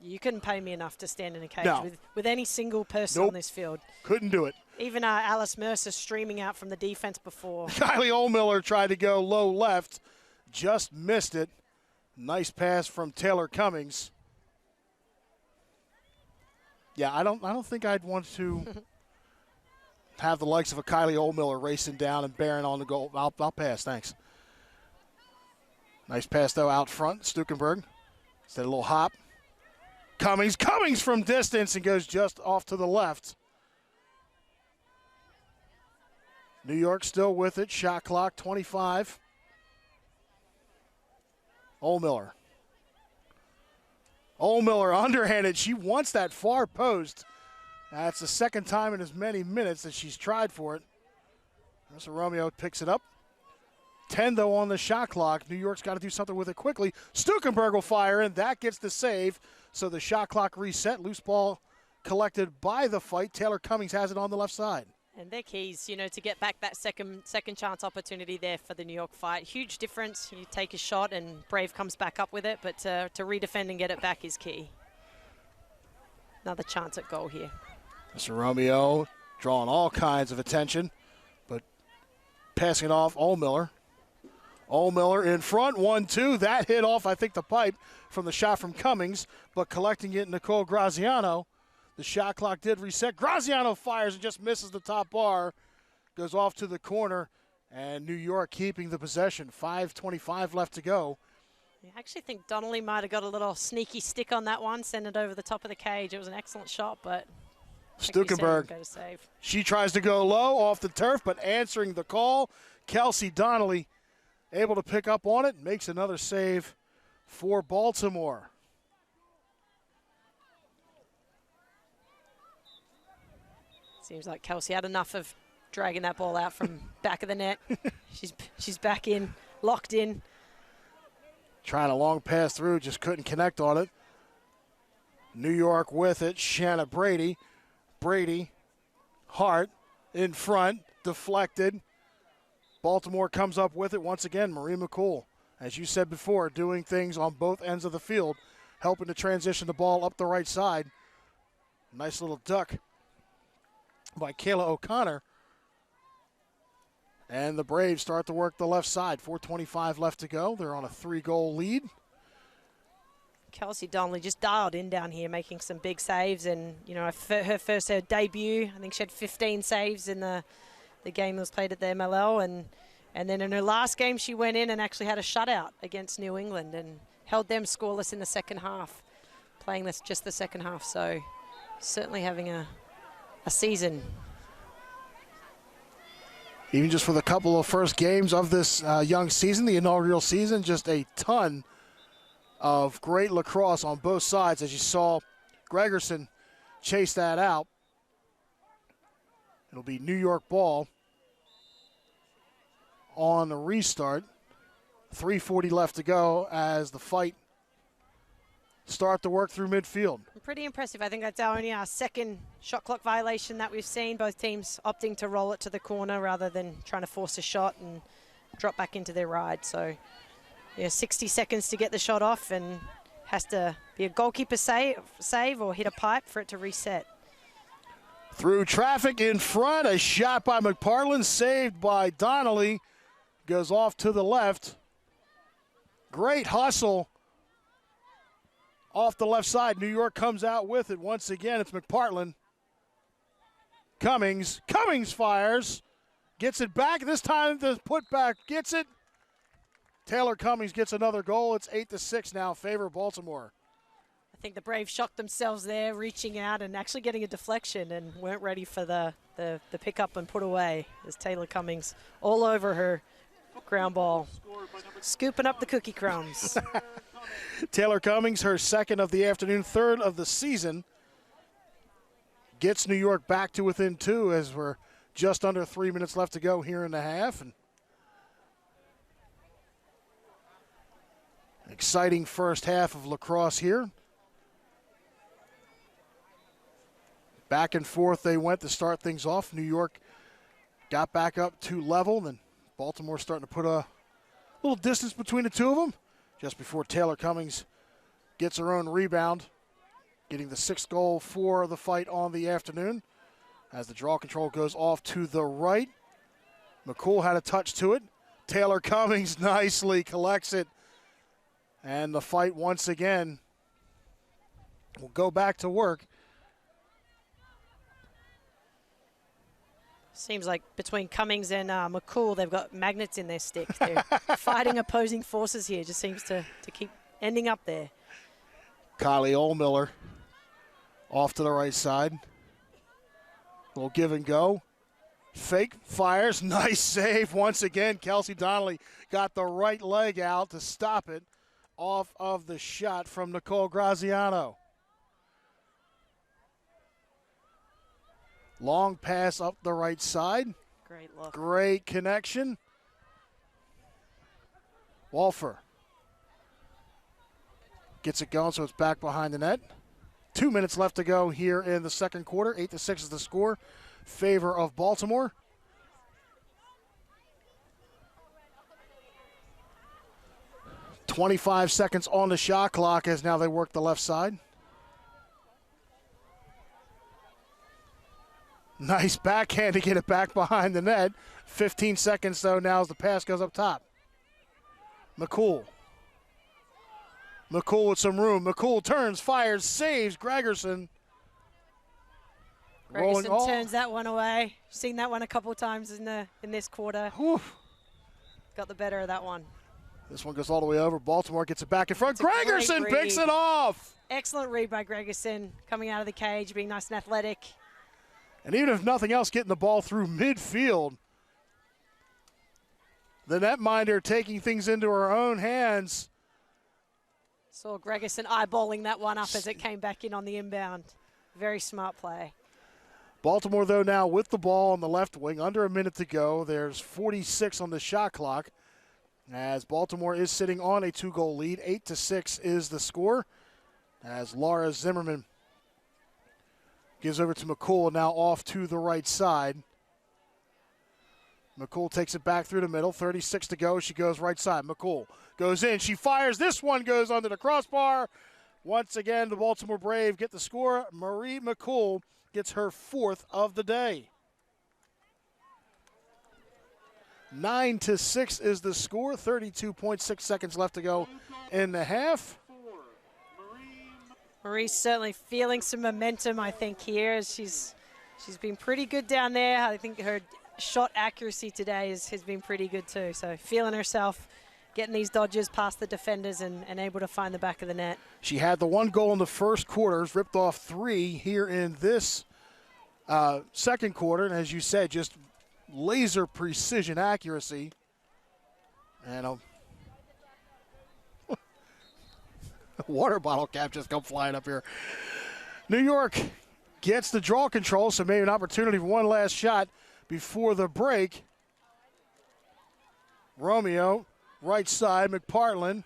Speaker 2: You couldn't pay me enough to stand in a cage
Speaker 1: No.
Speaker 2: with any single person
Speaker 1: Nope.
Speaker 2: on this field.
Speaker 1: Couldn't do it.
Speaker 2: Even Alice Mercer streaming out from the defense before.
Speaker 1: Kylie Ohlmiller tried to go low left, just missed it. Nice pass from Taylor Cummings. Yeah, I don't think I'd want to have the likes of a Kylie Ohlmiller racing down and bearing on the goal. I'll pass, thanks. Nice pass, though, out front. Stukenberg. Instead a little hop. Cummings from distance and goes just off to the left. New York still with it. Shot clock, 25. Ohlmiller underhanded. She wants that far post. That's the second time in as many minutes that she's tried for it. So Romeo picks it up. 10, though, on the shot clock. New York's got to do something with it quickly. Stukenberg will fire in. That gets the save. So the shot clock reset. Loose ball collected by the fight. Taylor Cummings has it on the left side.
Speaker 2: And their keys, to get back that second chance opportunity there for the New York fight. Huge difference. You take a shot and Brave comes back up with it, but to redefend and get it back is key. Another chance at goal here.
Speaker 1: Mr. Romeo drawing all kinds of attention, but passing it off Ohlmiller. Ohlmiller in front, 1-2. That hit off, I think, the pipe from the shot from Cummings, but collecting it, Nicole Graziano. The shot clock did reset. Graziano fires and just misses the top bar. Goes off to the corner, and New York keeping the possession. 5:25 left to go.
Speaker 2: I actually think Donnelly might have got a little sneaky stick on that one, send it over the top of the cage. It was an excellent shot, but
Speaker 1: Stukenberg,
Speaker 2: go to save.
Speaker 1: she tries to go low off the turf, but answering the call. Kelsey Donnelly able to pick up on it, makes another save for Baltimore.
Speaker 2: Seems like Kelsey had enough of dragging that ball out from back of the net. She's back in, locked in.
Speaker 1: Trying a long pass through, just couldn't connect on it. New York with it. Shanna Brady. Hart in front, deflected. Baltimore comes up with it once again. Marie McCool, as you said before, doing things on both ends of the field, helping to transition the ball up the right side. Nice little duck by Kayla O'Connor. And the Braves start to work the left side. 4:25 left to go. They're on a 3-goal lead.
Speaker 2: Kelsey Donnelly just dialed in down here, making some big saves. And, her debut, I think she had 15 saves in the game that was played at the MLL. And then in her last game, she went in and actually had a shutout against New England and held them scoreless in the second half, playing just the second half. So certainly having a season.
Speaker 1: Even just for the couple of first games of this young season, the inaugural season, just a ton of great lacrosse on both sides. As you saw Gregerson chase that out. It'll be New York ball on the restart. 3:40 left to go as the fight start to work through midfield.
Speaker 2: Pretty impressive. I think that's only our second shot clock violation that we've seen. Both teams opting to roll it to the corner rather than trying to force a shot and drop back into their ride. So, 60 seconds to get the shot off, and has to be a goalkeeper save or hit a pipe for it to reset.
Speaker 1: Through traffic in front, a shot by McPartland, saved by Donnelly. Goes off to the left. Great hustle off the left side. New York comes out with it once again. It's McPartland. Cummings fires. Gets it back. This time the putback gets it. Taylor Cummings gets another goal. It's 8-6 now, favor Baltimore.
Speaker 2: I think the Braves shocked themselves there, reaching out and actually getting a deflection, and weren't ready for the pickup and put away as Taylor Cummings all over her ground ball, scooping up the cookie crumbs.
Speaker 1: Taylor Cummings, her second of the afternoon, third of the season, gets New York back to within 2 as we're just under 3 minutes left to go here in the half. And Exciting first half of lacrosse here. Back and forth they went to start things off. New York got back up to level, then Baltimore starting to put a little distance between the two of them just before Taylor Cummings gets her own rebound, getting the 6th goal for the fight on the afternoon. As the draw control goes off to the right, McCool had a touch to it. Taylor Cummings nicely collects it. And the fight once again will go back to work.
Speaker 2: Seems like between Cummings and McCool, they've got magnets in their sticks. They're fighting opposing forces here. Just seems to keep ending up there.
Speaker 1: Kylie Ohlmiller off to the right side. Little give and go. Fake fires. Nice save once again. Kelsey Donnelly got the right leg out to stop it off of the shot from Nicole Graziano. Long pass up the right side.
Speaker 2: Great look.
Speaker 1: Great connection. Walfer gets it going, so it's back behind the net. 2 minutes left to go here in the second quarter. 8-6 is the score. Favor of Baltimore. .25 seconds on the shot clock as now they work the left side. Nice backhand to get it back behind the net. 15 seconds, though, now as the pass goes up top. McCool. McCool with some room. McCool turns, fires, saves. Gregerson.
Speaker 2: Gregerson turns that one away. Seen that one a couple of times in this quarter.
Speaker 1: Whew.
Speaker 2: Got the better of that one.
Speaker 1: This one goes all the way over. Baltimore gets it back in front. Gregerson picks it off.
Speaker 2: Excellent read by Gregerson, coming out of the cage, being nice and athletic.
Speaker 1: And even if nothing else, getting the ball through midfield. The netminder taking things into her own hands.
Speaker 2: Saw Gregerson eyeballing that one up as it came back in on the inbound. Very smart play.
Speaker 1: Baltimore, though, now with the ball on the left wing, under a minute to go. There's 46 on the shot clock. As Baltimore is sitting on a 2-goal lead. 8-6 is the score. As Laura Zimmerman gives over to McCool, now off to the right side. McCool takes it back through the middle. 36 to go. She goes right side. McCool goes in. She fires. This one goes under the crossbar. Once again, the Baltimore Brave get the score. Marie McCool gets her 4th of the day. 9-6 is the score. 32.6 seconds left to go in the half.
Speaker 2: Marie's certainly feeling some momentum, I think, here. She's been pretty good down there. I think her shot accuracy today has been pretty good too. So feeling herself, getting these dodges past the defenders and able to find the back of the net.
Speaker 1: She had the 1 goal in the first quarter, ripped off 3 here in this second quarter. And as you said, just laser precision accuracy. And a water bottle cap just come flying up here. New York gets the draw control, so maybe an opportunity for one last shot before the break. Romeo, right side, McPartland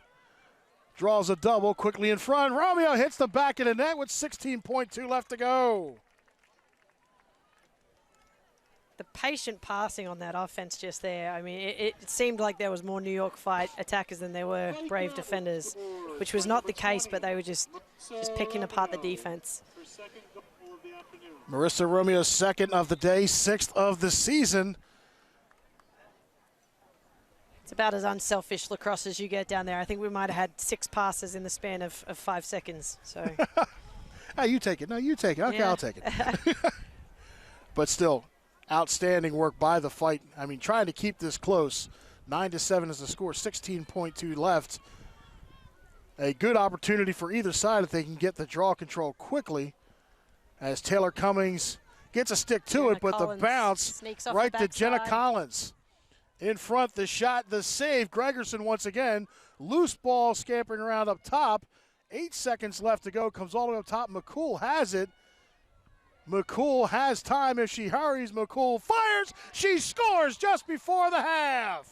Speaker 1: draws a double quickly in front. Romeo hits the back of the net with 16.2 left to go.
Speaker 2: The patient passing on that offense just there. I mean, it seemed like there was more New York fight attackers than there were Brave defenders, which was not the case, but they were just picking apart the defense.
Speaker 1: Marissa Romeo's 2nd of the day, 6th of the season.
Speaker 2: It's about as unselfish lacrosse as you get down there. I think we might have had 6 passes in the span of 5 seconds. So,
Speaker 1: hey, you take it. No, you take it. Okay,
Speaker 2: yeah.
Speaker 1: I'll take it. But still, outstanding work by the fight. I mean, trying to keep this close. 9-7 is the score, 16.2 left. A good opportunity for either side if they can get the draw control quickly. As Taylor Cummings gets a stick to it, but the bounce right to Jenna Collins. In front, the shot, the save. Gregerson once again. Loose ball scampering around up top. 8 seconds left to go. Comes all the way up top. McCool has it. McCool has time if she hurries. McCool fires. She scores just before the half.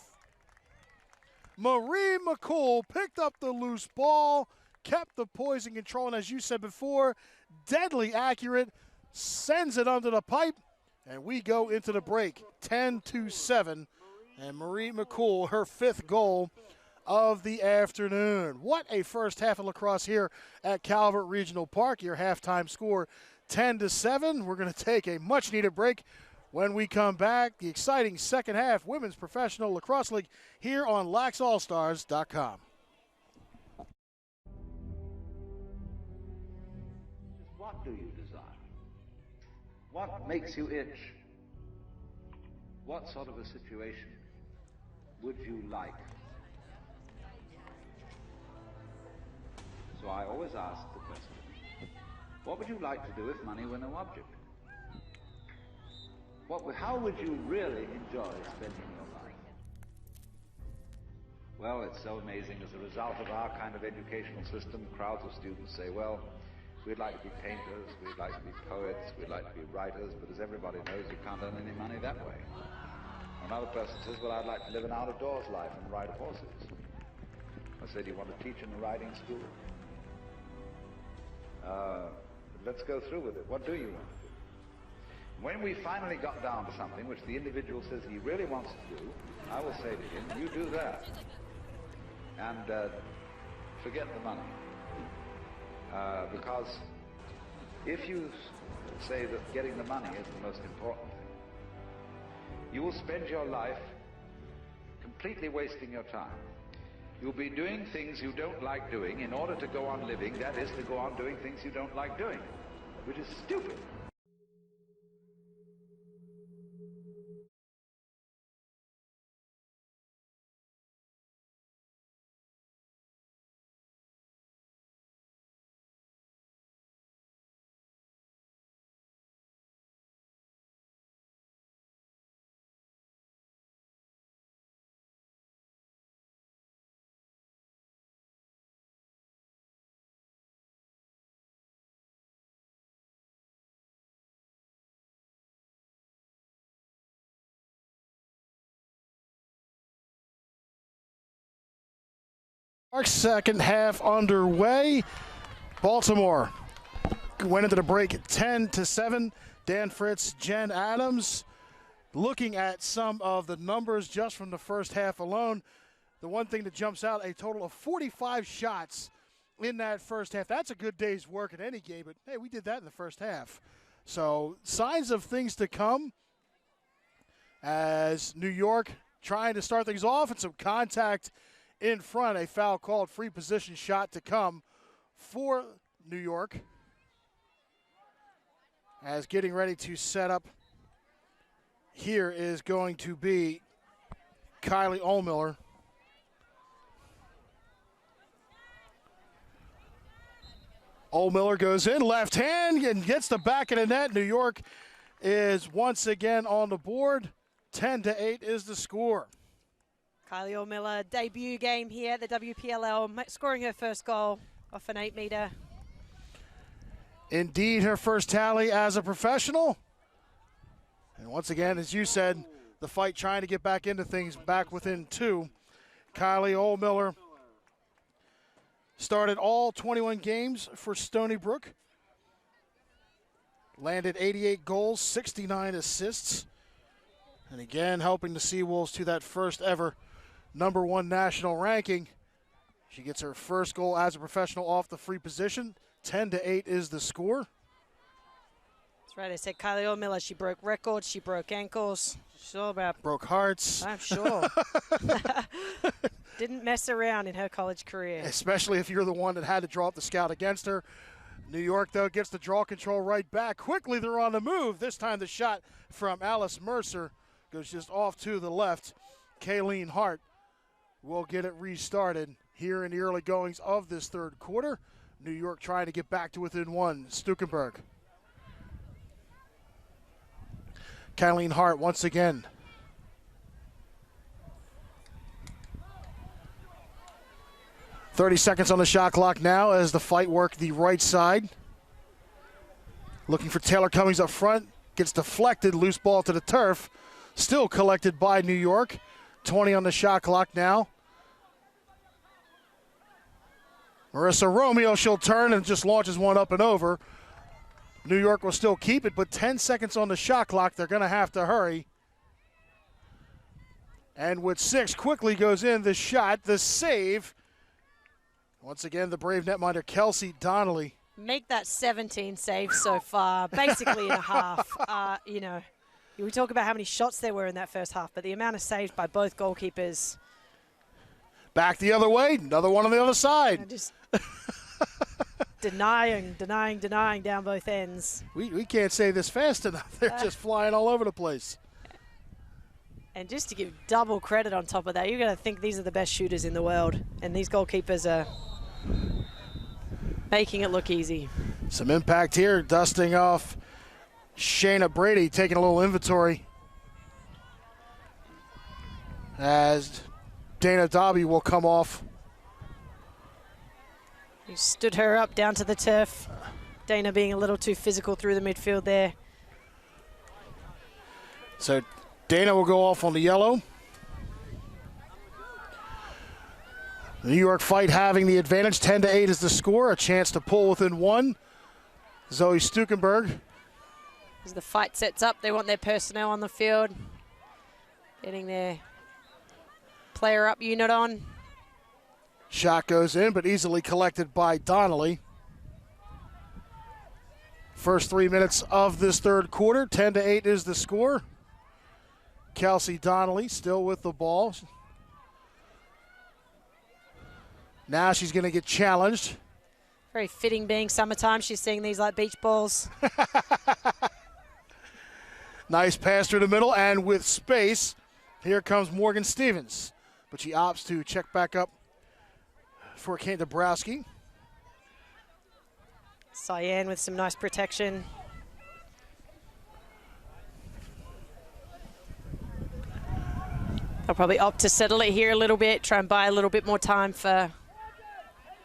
Speaker 1: Marie McCool picked up the loose ball, kept the poise in control, and as you said before, deadly accurate, sends it under the pipe, and we go into the break 10-7, and Marie McCool, her 5th goal of the afternoon. What a first half of lacrosse here at Calvert Regional Park. Your halftime score 10-7. We're going to take a much-needed break. When we come back, the exciting second half Women's Professional Lacrosse League here on laxallstars.com.
Speaker 4: What do you desire? What makes you itch? What sort of a situation would you like? So I always ask the question, what would you like to do if money were no object? How would you really enjoy spending your life? Well, it's so amazing. As a result of our kind of educational system, crowds of students say, well, we'd like to be painters, we'd like to be poets, we'd like to be writers, but as everybody knows, you can't earn any money that way. Another person says, well, I'd like to live an out-of-doors life and ride horses. I say, do you want to teach in a riding school? Let's go through with it. What do you want to do? When we finally got down to something which the individual says he really wants to do, I will say to him, you do that. And forget the money. Because if you say that getting the money is the most important thing, you will spend your life completely wasting your time. You'll be doing things you don't like doing in order to go on living, that is, to go on doing things you don't like doing, which is stupid.
Speaker 1: Our second half underway. Baltimore went into the break 10-7. Dan Fritz, Jen Adams. Looking at some of the numbers just from the first half alone, the one thing that jumps out, a total of 45 shots in that first half. That's a good day's work in any game, but hey, we did that in the first half. So signs of things to come as New York trying to start things off and some contact in front. A foul called, free position shot to come for New York as getting ready to set up here is going to be Kylie Ohlmiller. Ohlmiller goes in, left hand, and gets the back of the net. New York is once again on the board. 10-8 is the score.
Speaker 2: Kylie Ohlmiller, debut game here at the WPLL, scoring her first goal off an 8-meter.
Speaker 1: Indeed, her first tally as a professional. And once again, as you said, the fight trying to get back into things, back within 2. Kylie Ohlmiller started all 21 games for Stony Brook. Landed 88 goals, 69 assists. And again, helping the Seawolves to that first ever #1 national ranking. She gets her first goal as a professional off the free position. 10-8 is the score.
Speaker 2: That's right. I said Kylie Ohlmiller. She broke records. She broke ankles. She's all about
Speaker 1: broke hearts.
Speaker 2: I'm sure. Didn't mess around in her college career.
Speaker 1: Especially if you're the one that had to draw up the scout against her. New York, though, gets the draw control right back. Quickly, they're on the move. This time the shot from Alice Mercer goes just off to the left. Kayleen Hart will get it restarted here in the early goings of this third quarter. New York trying to get back to within 1. Stukenberg. Kayleen Hart once again. .30 on the shot clock now as the fight work the right side. Looking for Taylor Cummings up front. Gets deflected, loose ball to the turf. Still collected by New York. 20 on the shot clock now. Marissa Romeo, she'll turn and just launches one up and over. New York will still keep it, but 10 seconds on the shot clock. They're going to have to hurry. And with 6, quickly goes in the shot, the save. Once again, the brave netminder Kelsey Donnelly.
Speaker 2: Make that 17 saves so far, basically in a half. You know, we talk about how many shots there were in that first half, but the amount of saves by both goalkeepers.
Speaker 1: Back the other way, another one on the other side.
Speaker 2: Just denying down both ends.
Speaker 1: We can't say this fast enough. They're just flying all over the place.
Speaker 2: And just to give double credit on top of that, you're going to think these are the best shooters in the world. And these goalkeepers are making it look easy.
Speaker 1: Some impact here, dusting off Shayna Brady, taking a little inventory. As Dana Dobby will come off.
Speaker 2: You stood her up down to the turf. Dana being a little too physical through the midfield there.
Speaker 1: So Dana will go off on the yellow. The New York Fight having the advantage. 10-8 is the score. A chance to pull within 1. Zoe Stukenberg.
Speaker 2: As the fight sets up, they want their personnel on the field. Getting their player up unit on.
Speaker 1: Shot goes in, but easily collected by Donnelly. First 3 minutes of this third quarter. 10-8 is the score. Kelsey Donnelly still with the ball. Now she's going to get challenged.
Speaker 2: Very fitting being summertime. She's seeing these like beach balls.
Speaker 1: Nice pass through the middle, and with space, here comes Morgan Stevens. But she opts to check back up for Kate Dabrowski.
Speaker 2: Cyan with some nice protection. They'll probably opt to settle it here a little bit, try and buy a little bit more time for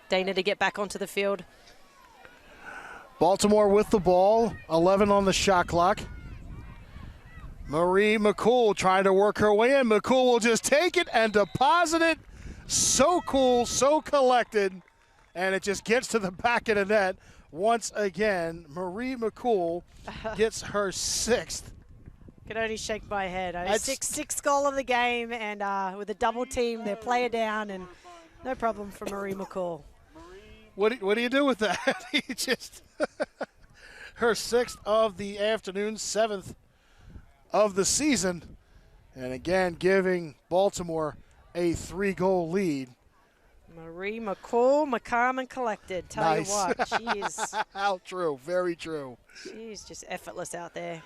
Speaker 2: Dana to get back onto the field.
Speaker 1: Baltimore with the ball, 11 on the shot clock. Marie McCool trying to work her way in. McCool will just take it and deposit it. So cool, so collected, and it just gets to the back of the net. Once again, Marie McCool gets her 6th.
Speaker 2: Can only shake my head. Sixth goal of the game, and with a double team, their player down, and no problem for Marie McCool.
Speaker 1: What do you do with that? He just her 6th of the afternoon, 7th of the season, and again giving Baltimore a 3-goal lead.
Speaker 2: Marie McCool, calm and collected. Tell
Speaker 1: Nice.
Speaker 2: you what, she is.
Speaker 1: How true, very true.
Speaker 2: She's just effortless out there.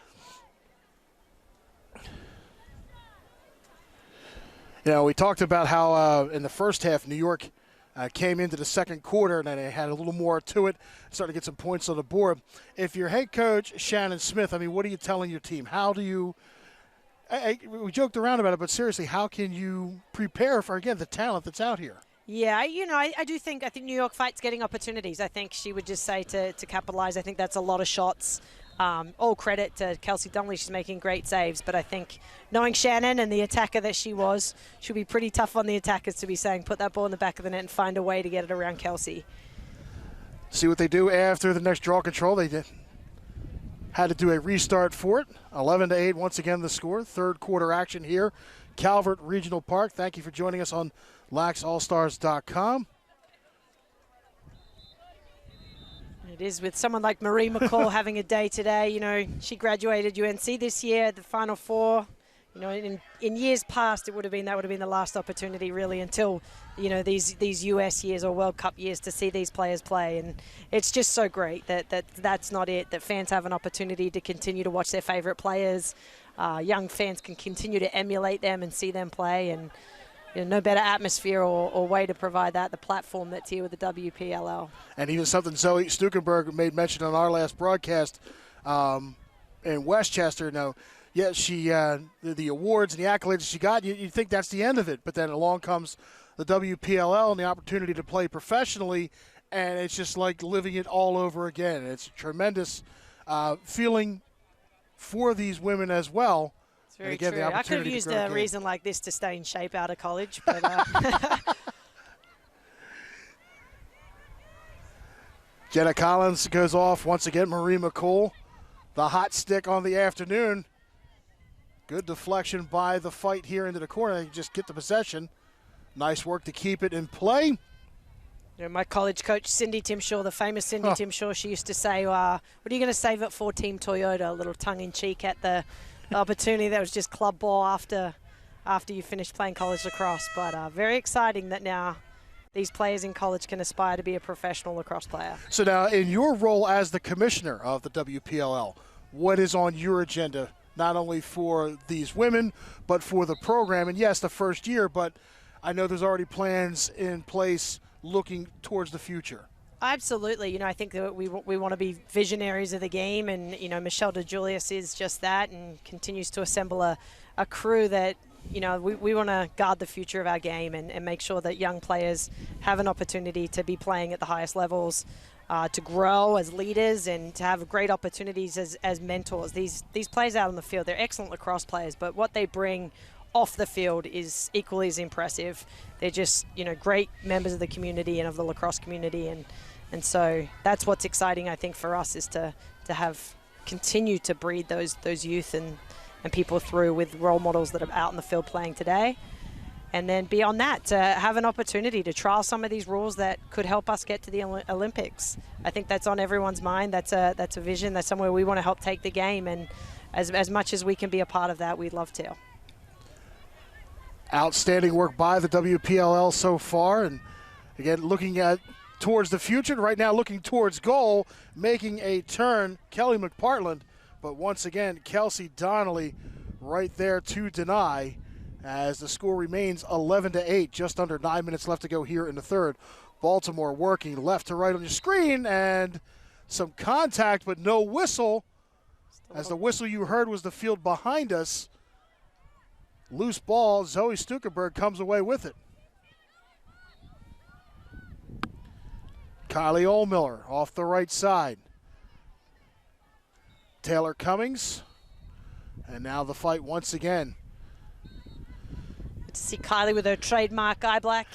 Speaker 1: You know, we talked about how in the first half, New York came into the second quarter and they had a little more to it, started to get some points on the board. If you're head coach Shannon Smith, I mean, what are you telling your team? How do you we joked around about it, but seriously, how can you prepare for, again, the talent that's out here?
Speaker 2: Yeah, I do think New York Fight's getting opportunities. I think she would just say to capitalize. I think that's a lot of shots. All credit to Kelsey Donnelly. She's making great saves, but I think knowing Shannon and the attacker that she was, she'll be pretty tough on the attackers to be saying, put that ball in the back of the net and find a way to get it around Kelsey.
Speaker 1: See what they do after the next draw control. They had to do a restart for it. 11-8, once again the score. Third quarter action here. Calvert Regional Park. Thank you for joining us on laxallstars.com.
Speaker 2: It is with someone like Marie McCall having a day today. You know, she graduated UNC this year at the Final Four. You know, in years past, that would have been the last opportunity really until, you know, these US years or World Cup years to see these players play. And it's just so great that's not it, that fans have an opportunity to continue to watch their favorite players. Young fans can continue to emulate them and see them play. And you know, no better atmosphere or way to provide that, the platform that's here with the WPLL. And
Speaker 1: even something Zoe Stukenberg made mention on our last broadcast in Westchester. Now, yeah, she the awards and the accolades she got, you think that's the end of it. But then along comes the WPLL and the opportunity to play professionally, and it's just like living it all over again. It's a tremendous feeling for these women as well.
Speaker 2: It's very true. I could have used a reason like this to stay in shape out of college, but
Speaker 1: Jenna Collins goes off once again. Marie McCool, the hot stick on the afternoon. Good deflection by the fight here into the corner. They just get the possession. Nice work to keep it in play.
Speaker 2: You know, my college coach, Cindy Timshaw, the famous Cindy Timshaw, she used to say, what are you going to save it for, Team Toyota? A little tongue-in-cheek at the opportunity that was just club ball after you finished playing college lacrosse. But very exciting that now these players in college can aspire to be a professional lacrosse player.
Speaker 1: So now, in your role as the commissioner of the WPLL, what is on your agenda, not only for these women, but for the program? And yes, the first year, but I know there's already plans in place looking towards the future.
Speaker 2: Absolutely. You know, I think that we want to be visionaries of the game, and, you know, Michelle DeJulius is just that and continues to assemble a crew that, you know, we want to guard the future of our game and make sure that young players have an opportunity to be playing at the highest levels, to grow as leaders and to have great opportunities as mentors. These players out on the field, they're excellent lacrosse players, but what they bring off the field is equally as impressive. They're just, you know, great members of the community and of the lacrosse community, and so that's what's exciting, I think, for us, is to continue to breed those youth and people through with role models that are out in the field playing today. And then beyond that, to have an opportunity to trial some of these rules that could help us get to the Olympics. I think that's on everyone's mind. That's a vision. That's somewhere we want to help take the game. And as much as we can be a part of that, we'd love to.
Speaker 1: Outstanding work by the WPLL so far. And again, looking towards the future, right now looking towards goal, making a turn, Kelly McPartland. But once again, Kelsey Donnelly right there to deny, as the score remains 11-8, just under 9 minutes left to go here in the third. Baltimore working left to right on your screen, and some contact, but no whistle, as the whistle you heard was the field behind us. Loose ball, Zoe Stukenberg comes away with it. Kylie Ohlmiller off the right side. Taylor Cummings, and now the fight once again.
Speaker 2: Good to see Kylie with her trademark eye black.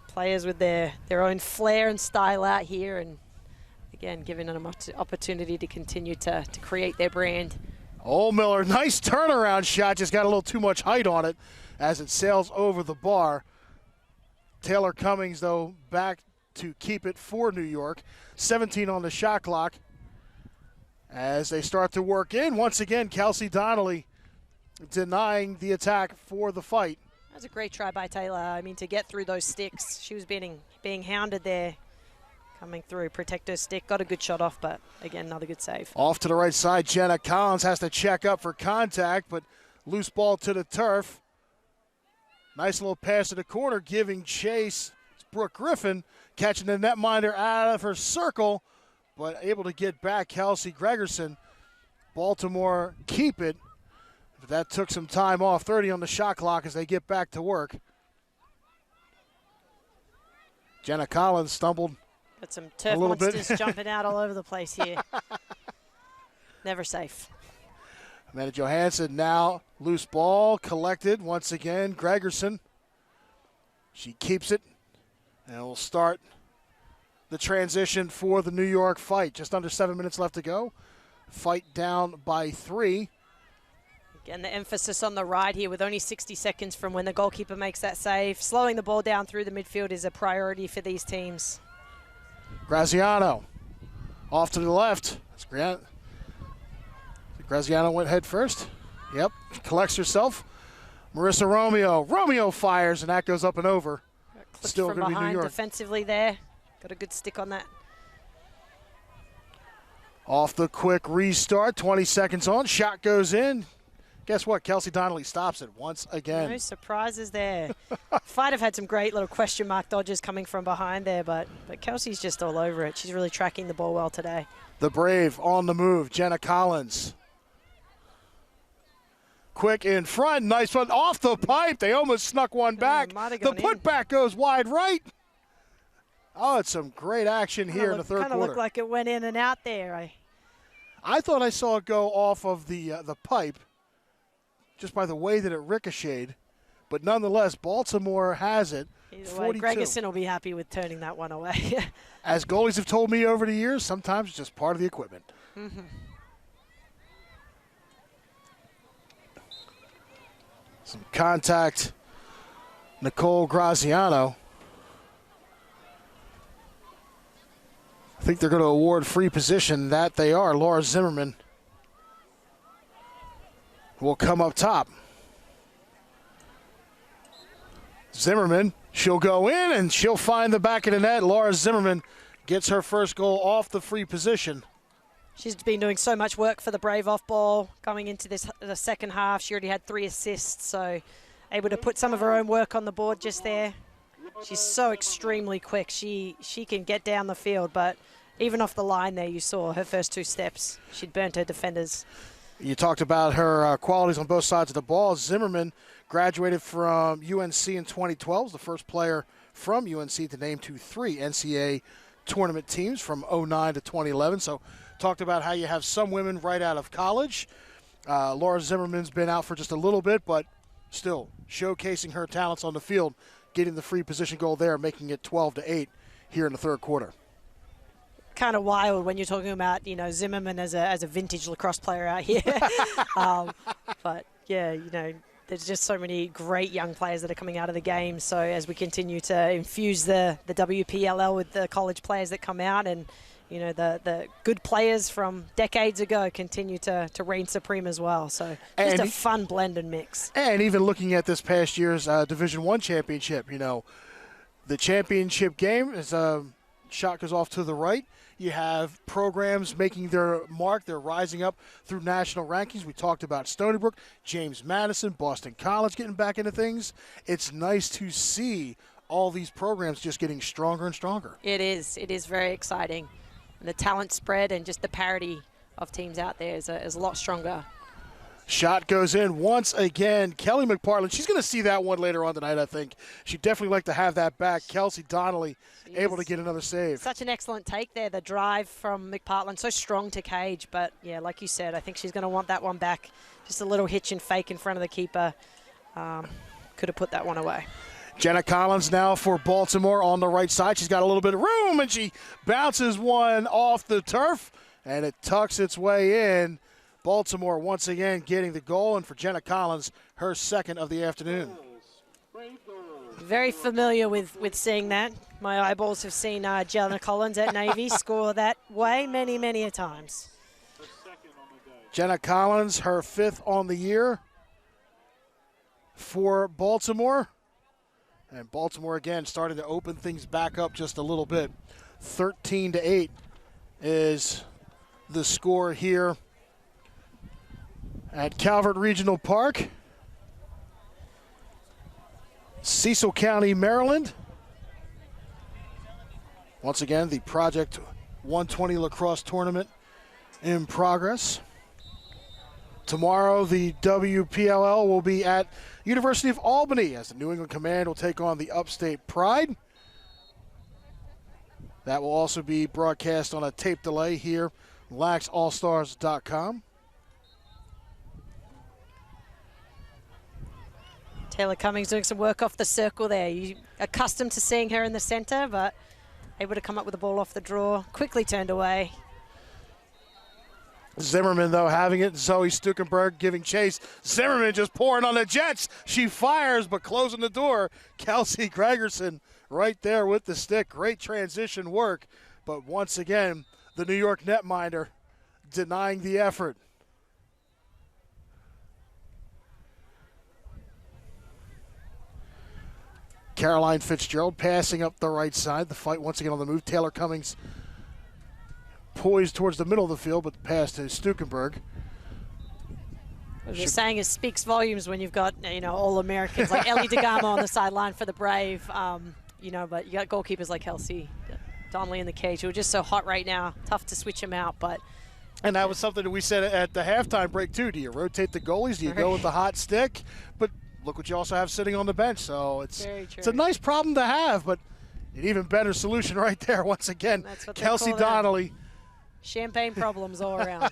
Speaker 2: Players with their own flair and style out here, and again, giving them an opportunity to continue to create their brand.
Speaker 1: Ohlmiller, nice turnaround shot, just got a little too much height on it as it sails over the bar. Taylor Cummings, though, back to keep it for New York. 17 on the shot clock as they start to work in. Once again, Kelsey Donnelly denying the attack for the fight.
Speaker 2: That was a great try by Taylor. I mean, to get through those sticks. She was being hounded there. Coming through, protect her stick. Got a good shot off, but again, another good save.
Speaker 1: Off to the right side, Jana Collins has to check up for contact, but loose ball to the turf. Nice little pass to the corner, giving chase. It's Brooke Griffin catching the netminder out of her circle, but able to get back Kelsey Gregerson. Baltimore keep it. But that took some time off. 30 on the shot clock as they get back to work. Jenna Collins stumbled.
Speaker 2: Got some turf monsters jumping out all over the place here. Never safe.
Speaker 1: Amanda Johansson now, loose ball, collected once again. Gregerson, she keeps it, and we'll start the transition for the New York fight. Just under 7 minutes left to go. Fight down by 3.
Speaker 2: Again, the emphasis on the ride here with only 60 seconds from when the goalkeeper makes that save. Slowing the ball down through the midfield is a priority for these teams.
Speaker 1: Graziano off to the left. Graziano went head first. Yep, collects herself. Marissa Romeo. Romeo fires, and that goes up and over. Still going to be New York.
Speaker 2: Defensively there. Got a good stick on that.
Speaker 1: Off the quick restart. 20 seconds on. Shot goes in. Guess what? Kelsey Donnelly stops it once again.
Speaker 2: No surprises there. Fight have had some great little question mark dodges coming from behind there, but Kelsey's just all over it. She's really tracking the ball well today.
Speaker 1: The Brave on the move. Jenna Collins. Quick in front. Nice one. Off the pipe. They almost snuck one back. The putback goes wide right. Oh, it's some great action here in the third quarter.
Speaker 2: Kind of looked like it went in and out there.
Speaker 1: I thought I saw it go off of the pipe just by the way that it ricocheted. But nonetheless, Baltimore has it.
Speaker 2: Either way, Gregerson will be happy with turning that one away.
Speaker 1: As goalies have told me over the years, sometimes it's just part of the equipment.
Speaker 2: Mm-hmm.
Speaker 1: Some contact. Nicole Graziano. I think they're going to award free position. That they are. Laura Zimmerman will come up top. Zimmerman, she'll go in and she'll find the back of the net. Laura Zimmerman gets her first goal off the free position.
Speaker 2: She's been doing so much work for the Brave off ball coming into the second half. She already had 3 assists, so able to put some of her own work on the board just there. She's so extremely quick. She can get down the field, but even off the line there, you saw her first 2 steps. She'd burnt her defenders.
Speaker 1: You talked about her qualities on both sides of the ball. Zimmerman graduated from UNC in 2012, the first player from UNC to name to 3 NCAA tournament teams from 09 to 2011. So talked about how you have some women right out of college. Laura Zimmerman's been out for just a little bit, but still showcasing her talents on the field, getting the free position goal there, making it 12-8 here in the third quarter.
Speaker 2: Kind of wild when you're talking about, Zimmerman as a vintage lacrosse player out here. But, yeah, there's just so many great young players that are coming out of the game. So as we continue to infuse the WPLL with the college players that come out and, the good players from decades ago continue to reign supreme as well. So just a fun blend and mix.
Speaker 1: And even looking at this past year's Division I championship, the championship game is shot goes off to the right. You have programs making their mark. They're rising up through national rankings. We talked about Stony Brook, James Madison, Boston College getting back into things. It's nice to see all these programs just getting stronger and stronger.
Speaker 2: It is. It is very exciting. And the talent spread and just the parity of teams out there is a lot stronger.
Speaker 1: Shot goes in once again. Kelly McPartland, she's going to see that one later on tonight, I think. She'd definitely like to have that back. Kelsey Donnelly able to get another save.
Speaker 2: Such an excellent take there. The drive from McPartland, so strong to cage. But, yeah, like you said, I think she's going to want that one back. Just a little hitch and fake in front of the keeper. Could have put that one away.
Speaker 1: Jenna Collins now for Baltimore on the right side. She's got a little bit of room, and she bounces one off the turf, and it tucks its way in. Baltimore once again getting the goal, and for Jenna Collins, her second of the afternoon.
Speaker 2: Very familiar with seeing that. My eyeballs have seen Jana Collins at Navy score that way many, many a times.
Speaker 1: Jenna Collins, her 5th on the year for Baltimore. And Baltimore, again, starting to open things back up just a little bit. 13-8 is the score here at Calvert Regional Park, Cecil County, Maryland. Once again, the Project 120 lacrosse tournament in progress. Tomorrow, the WPLL will be at University of Albany as the New England Command will take on the Upstate Pride. That will also be broadcast on a tape delay here, laxallstars.com.
Speaker 2: Taylor Cummings doing some work off the circle there. You're accustomed to seeing her in the center, but able to come up with the ball off the draw. Quickly turned away.
Speaker 1: Zimmerman, though, having it. Zoe Stukenberg giving chase. Zimmerman just pouring on the Jets. She fires, but closing the door. Kelsey Gregerson right there with the stick. Great transition work. But once again, the New York netminder denying the effort. Caroline Fitzgerald passing up the right side. The fight once again on the move. Taylor Cummings poised towards the middle of the field, but the pass to Stukenberg.
Speaker 2: What you're saying is speaks volumes when you've got, all Americans like Ellie DeGamo on the sideline for the Brave, but you got goalkeepers like Kelsey Donnelly in the cage who are just so hot right now. Tough to switch them out, but.
Speaker 1: And that was something that we said at the halftime break, too. Do you rotate the goalies? Do you go with the hot stick? But look what you also have sitting on the bench. So it's a nice problem to have, but an even better solution right there. Once again, Kelsey Donnelly.
Speaker 2: Champagne problems all around.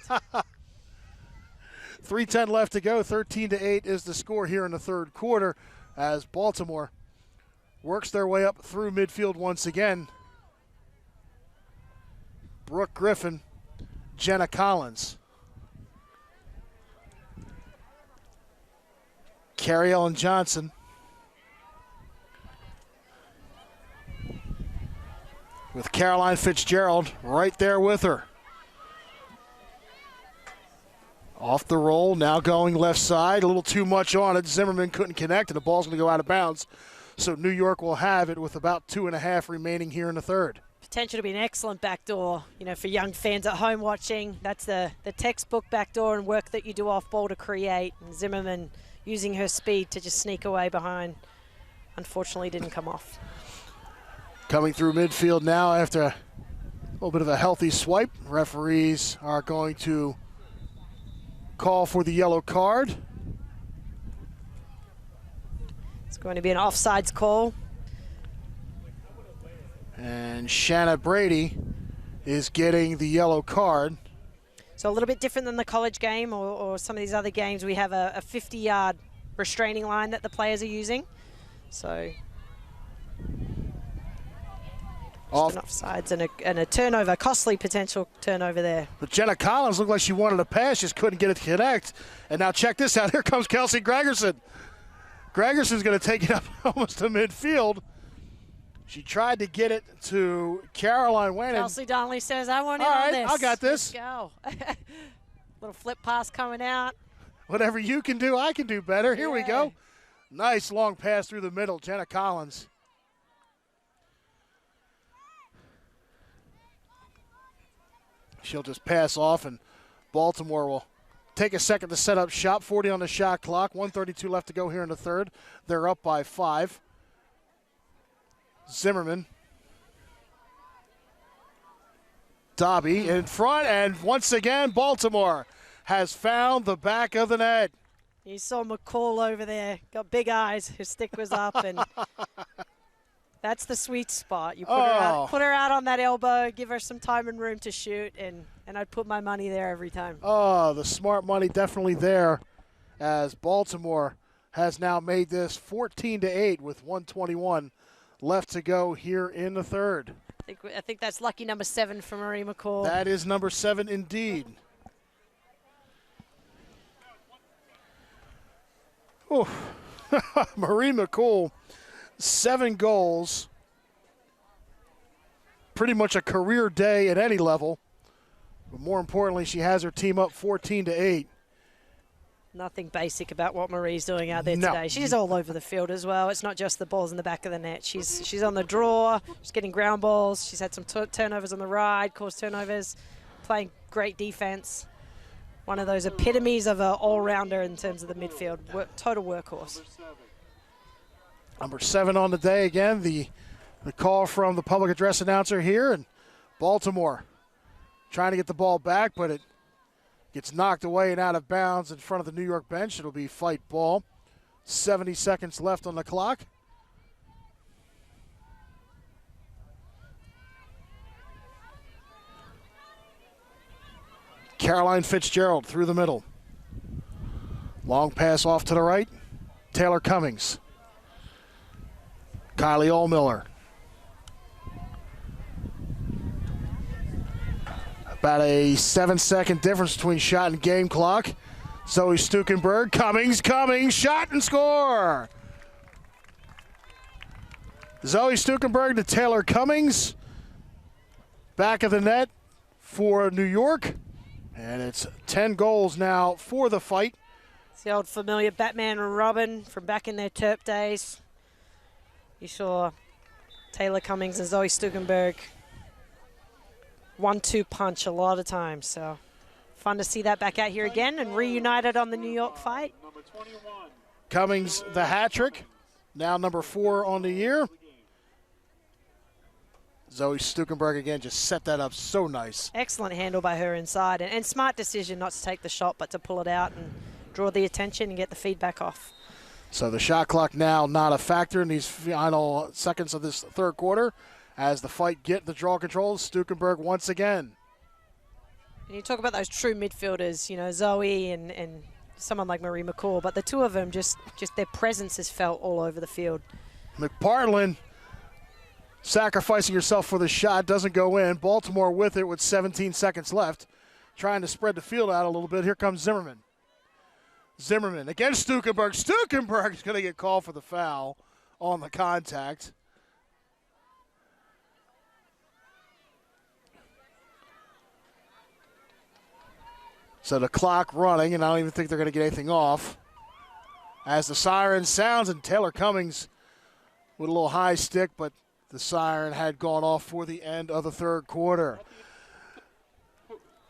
Speaker 1: 3:10 left to go. 13-8 is the score here in the third quarter. as Baltimore works their way up through midfield once again. Brooke Griffin, Jenna Collins. Carrie Ellen Johnson. With Caroline Fitzgerald right there with her. Off the roll, now going left side. A little too much on it. Zimmerman couldn't connect, and the ball's going to go out of bounds. So New York will have it with about 2.5 remaining here in the third.
Speaker 2: Potential to be an excellent backdoor, for young fans at home watching. That's the textbook backdoor and work that you do off ball to create. And Zimmerman using her speed to just sneak away behind. Unfortunately, didn't come off.
Speaker 1: Coming through midfield now after a little bit of a healthy swipe. Referees are going to call for the yellow card.
Speaker 2: It's going to be an offsides call.
Speaker 1: And Shanna Brady is getting the yellow card.
Speaker 2: So a little bit different than the college game or some of these other games. We have a 50-yard restraining line that the players are using. So
Speaker 1: off.
Speaker 2: An offsides and a turnover, costly potential turnover there.
Speaker 1: But Jenna Collins looked like she wanted to pass, just couldn't get it to connect. And now check this out. Here comes Kelsey Gregerson. Gregerson's going to take it up almost to midfield. She tried to get it to Caroline Wannon.
Speaker 2: Kelsey Donnelly says, I want in
Speaker 1: All
Speaker 2: on
Speaker 1: right,
Speaker 2: this.
Speaker 1: I got this.
Speaker 2: Let's go. Little flip pass coming out.
Speaker 1: Whatever you can do, I can do better. Here we go. Nice long pass through the middle. Jenna Collins. She'll just pass off, and Baltimore will take a second to set up shop. 40 on the shot clock. 1:32 left to go here in the third. They're up by 5. Zimmerman. Dobby in front, and once again, Baltimore has found the back of the net.
Speaker 2: You saw McCall over there. Got big eyes. Her stick was up, and that's the sweet spot. You put her out on that elbow, give her some time and room to shoot, and I'd put my money there every time.
Speaker 1: Oh, the smart money definitely there, as Baltimore has now made this 14-8 with 1:21 left to go here in the third.
Speaker 2: I think that's lucky number 7 for Marie McCall.
Speaker 1: That is number 7 indeed. Oh, Marie McCall, 7 goals. Pretty much a career day at any level. But more importantly, she has her team up 14-8.
Speaker 2: Nothing basic about what Marie's doing out there today. She's all over the field as well. It's not just the balls in the back of the net. She's on the draw. She's getting ground balls. She's had some turnovers on the ride, caused turnovers, playing great defense. One of those epitomes of an all-rounder in terms of the midfield. Total workhorse.
Speaker 1: Number 7 on the day again. The call from the public address announcer here, and Baltimore trying to get the ball back, but it gets knocked away and out of bounds in front of the New York bench. It'll be fight ball. 70 seconds left on the clock. Caroline Fitzgerald through the middle. Long pass off to the right. Taylor Cummings. Kylie Allmiller. About a 7-second difference between shot and game clock. Zoe Stukenberg, Cummings, shot and score. Zoe Stukenberg to Taylor Cummings. Back of the net for New York. And it's 10 goals now for the fight.
Speaker 2: It's the old familiar Batman and Robin from back in their Terp days. You saw Taylor Cummings and Zoe Stukenberg 1-2 punch a lot of times. So fun to see that back out here again and reunited on the New York fight.
Speaker 1: Cummings the hat trick, now number 4 on the year. Zoe Stukenberg again just set that up so nice.
Speaker 2: Excellent handle by her inside and smart decision not to take the shot but to pull it out and draw the attention and get the feedback off.
Speaker 1: So the shot clock now not a factor in these final seconds of this third quarter. As the fight get the draw control, Stukenberg once again.
Speaker 2: And you talk about those true midfielders, Zoe and someone like Marie McCall, but the two of them, just their presence is felt all over the field.
Speaker 1: McPartlin sacrificing herself for the shot, doesn't go in. Baltimore with it with 17 seconds left, trying to spread the field out a little bit. Here comes Zimmerman. Zimmerman against Stukenberg. Stukenberg is going to get called for the foul on the contact. So the clock running, and I don't even think they're going to get anything off. As the siren sounds, and Taylor Cummings with a little high stick, but the siren had gone off for the end of the third quarter.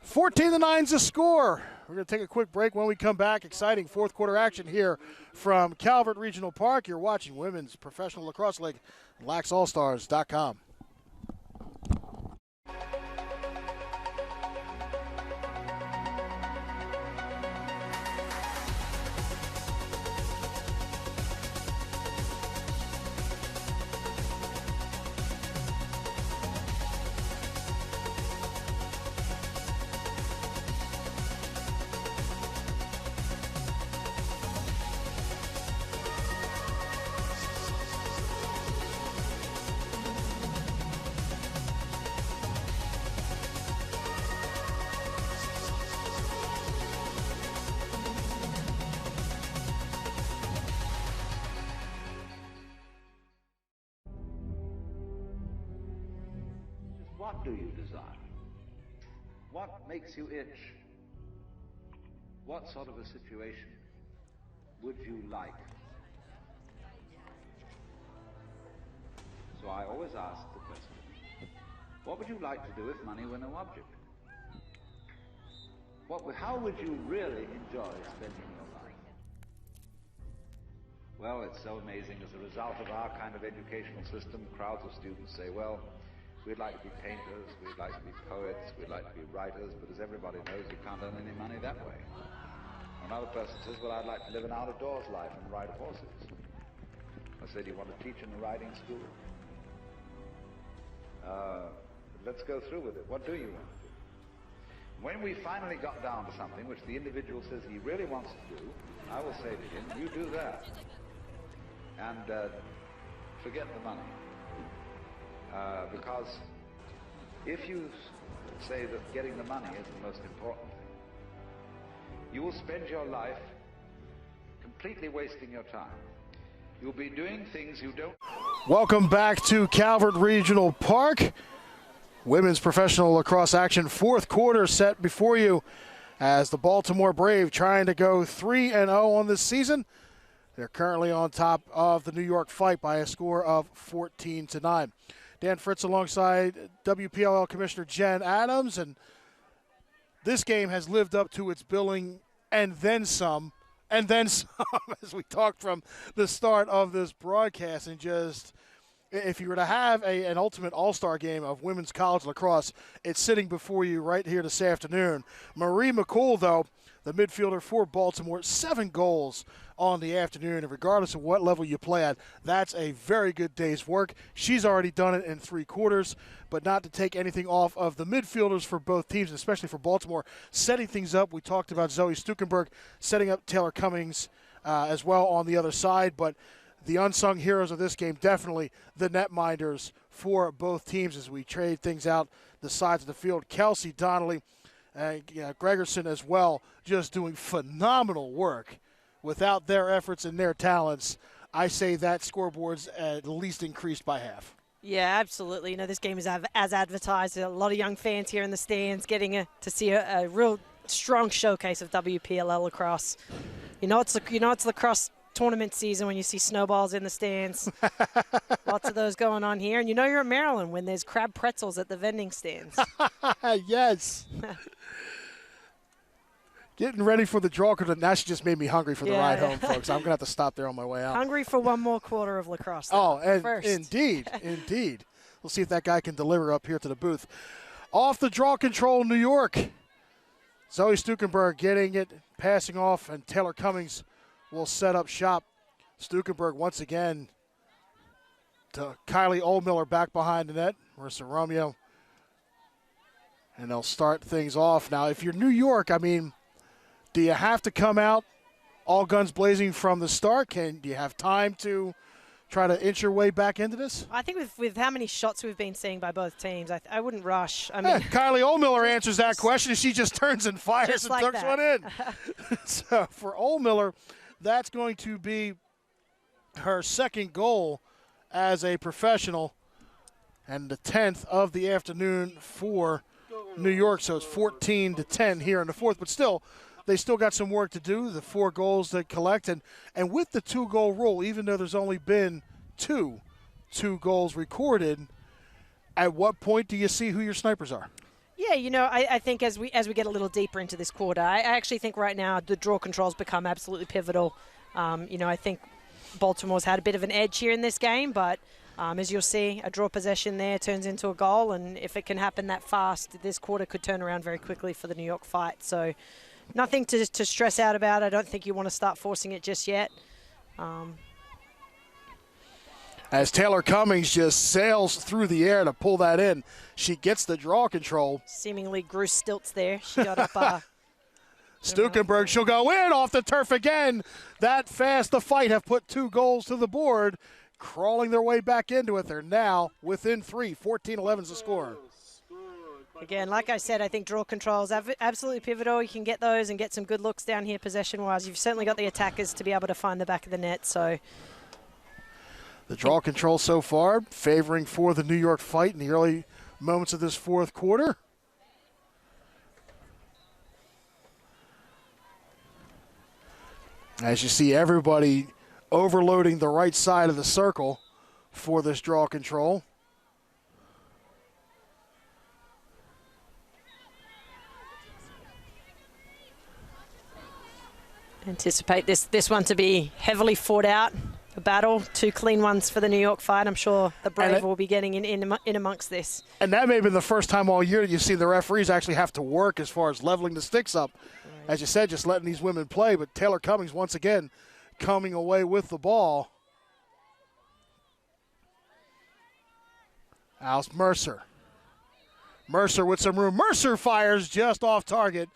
Speaker 1: 14-9 is the score. We're going to take a quick break. When we come back, exciting fourth quarter action here from Calvert Regional Park. You're watching Women's Professional Lacrosse League, laxallstars.com.
Speaker 4: What do you desire? What makes you itch? What sort of a situation would you like? So I always ask the question, what would you like to do if money were no object? How would you really enjoy spending your life? Well, it's so amazing. As a result of our kind of educational system, crowds of students say, well, we'd like to be painters, we'd like to be poets, we'd like to be writers, but as everybody knows, you can't earn any money that way. Another person says, well, I'd like to live an out-of-doors life and ride horses. I said, do you want to teach in a riding school? Let's go through with it. What do you want to do? When we finally got down to something which the individual says he really wants to do, I will say to him, you do that. And forget the money. Because if you say that getting the money is the most important thing, you will spend your life completely wasting your time. You'll be doing things you don't.
Speaker 1: Welcome back to Calvert Regional Park. Women's professional lacrosse action, fourth quarter set before you as the Baltimore Brave trying to go 3-0 on this season. They're currently on top of the New York Fight by a score of 14-9. Dan Fritz alongside WPLL Commissioner Jen Adams, and this game has lived up to its billing and then some, as we talked from the start of this broadcast. And just, if you were to have an ultimate all-star game of women's college lacrosse, it's sitting before you right here this afternoon. Marie McCool, though, the midfielder for Baltimore, 7 goals on the afternoon, and regardless of what level you play at, that's a very good day's work. She's already done it in 3 quarters, but not to take anything off of the midfielders for both teams, especially for Baltimore, setting things up. We talked about Zoe Stukenberg setting up Taylor Cummings as well on the other side, but the unsung heroes of this game, definitely the netminders for both teams as we trade things out the sides of the field. Kelsey, Donnelly, and Gregerson as well, just doing phenomenal work. Without their efforts and their talents, I say that scoreboard's at least increased by half.
Speaker 2: Yeah, absolutely. You know, this game is as advertised. A lot of young fans here in the stands getting to see a real strong showcase of WPLL lacrosse. It's lacrosse tournament season when you see snowballs in the stands. Lots of those going on here. And you know you're in Maryland when there's crab pretzels at the vending stands.
Speaker 1: Yes. Getting ready for the draw, because now she just made me hungry for the ride home, folks. I'm going to have to stop there on my way out.
Speaker 2: Hungry for one more quarter of lacrosse.
Speaker 1: Indeed. We'll see if that guy can deliver up here to the booth. Off the draw control, New York. Zoe Stukenberg getting it, passing off, and Taylor Cummings will set up shop. Stukenberg once again to Kylie Oldmiller back behind the net. Marissa Romeo. And they'll start things off. Now, if you're New York, I mean, do you have to come out all guns blazing from the start. Do you have time to try to inch your way back into this?
Speaker 2: I think with how many shots we've been seeing by both teams, I wouldn't rush. I mean,
Speaker 1: Kylie Oldmiller answers that question. She just turns and fires and tucks one in. So for Oldmiller, that's going to be her second goal as a professional and the 10th of the afternoon for New York. So it's 14-10 here in the fourth, but still, they still got some work to do. The 4 goals to collect, and with the 2-goal rule, even though there's only been two goals recorded, at what point do you see who your snipers are?
Speaker 2: Yeah, I think as we get a little deeper into this quarter, I actually think right now the draw controls become absolutely pivotal. I think Baltimore's had a bit of an edge here in this game, but as you'll see, a draw possession there turns into a goal, and if it can happen that fast, this quarter could turn around very quickly for the New York Fight. So nothing to stress out about. I don't think you want to start forcing it just yet.
Speaker 1: As Taylor Cummings just sails through the air to pull that in, she gets the draw control.
Speaker 2: Seemingly grew stilts there. She got up.
Speaker 1: Stukenberg, she'll go in off the turf again. That fast, the Fight have put 2 goals to the board, crawling their way back into it. They're now within 3. 14-11 is the score.
Speaker 2: Again, like I said, I think draw control is absolutely pivotal. You can get those and get some good looks down here possession-wise. You've certainly got the attackers to be able to find the back of the net. So
Speaker 1: the draw control so far favoring for the New York Fight in the early moments of this fourth quarter. As you see everybody overloading the right side of the circle for this draw control.
Speaker 2: Anticipate this one to be heavily fought out. A battle, 2 clean ones for the New York Fight. I'm sure the Brave will be getting in amongst this.
Speaker 1: And that may have been the first time all year that you've seen the referees actually have to work as far as leveling the sticks up. As you said, just letting these women play. But Taylor Cummings, once again, coming away with the ball. Alice Mercer. Mercer with some room. Mercer fires just off target,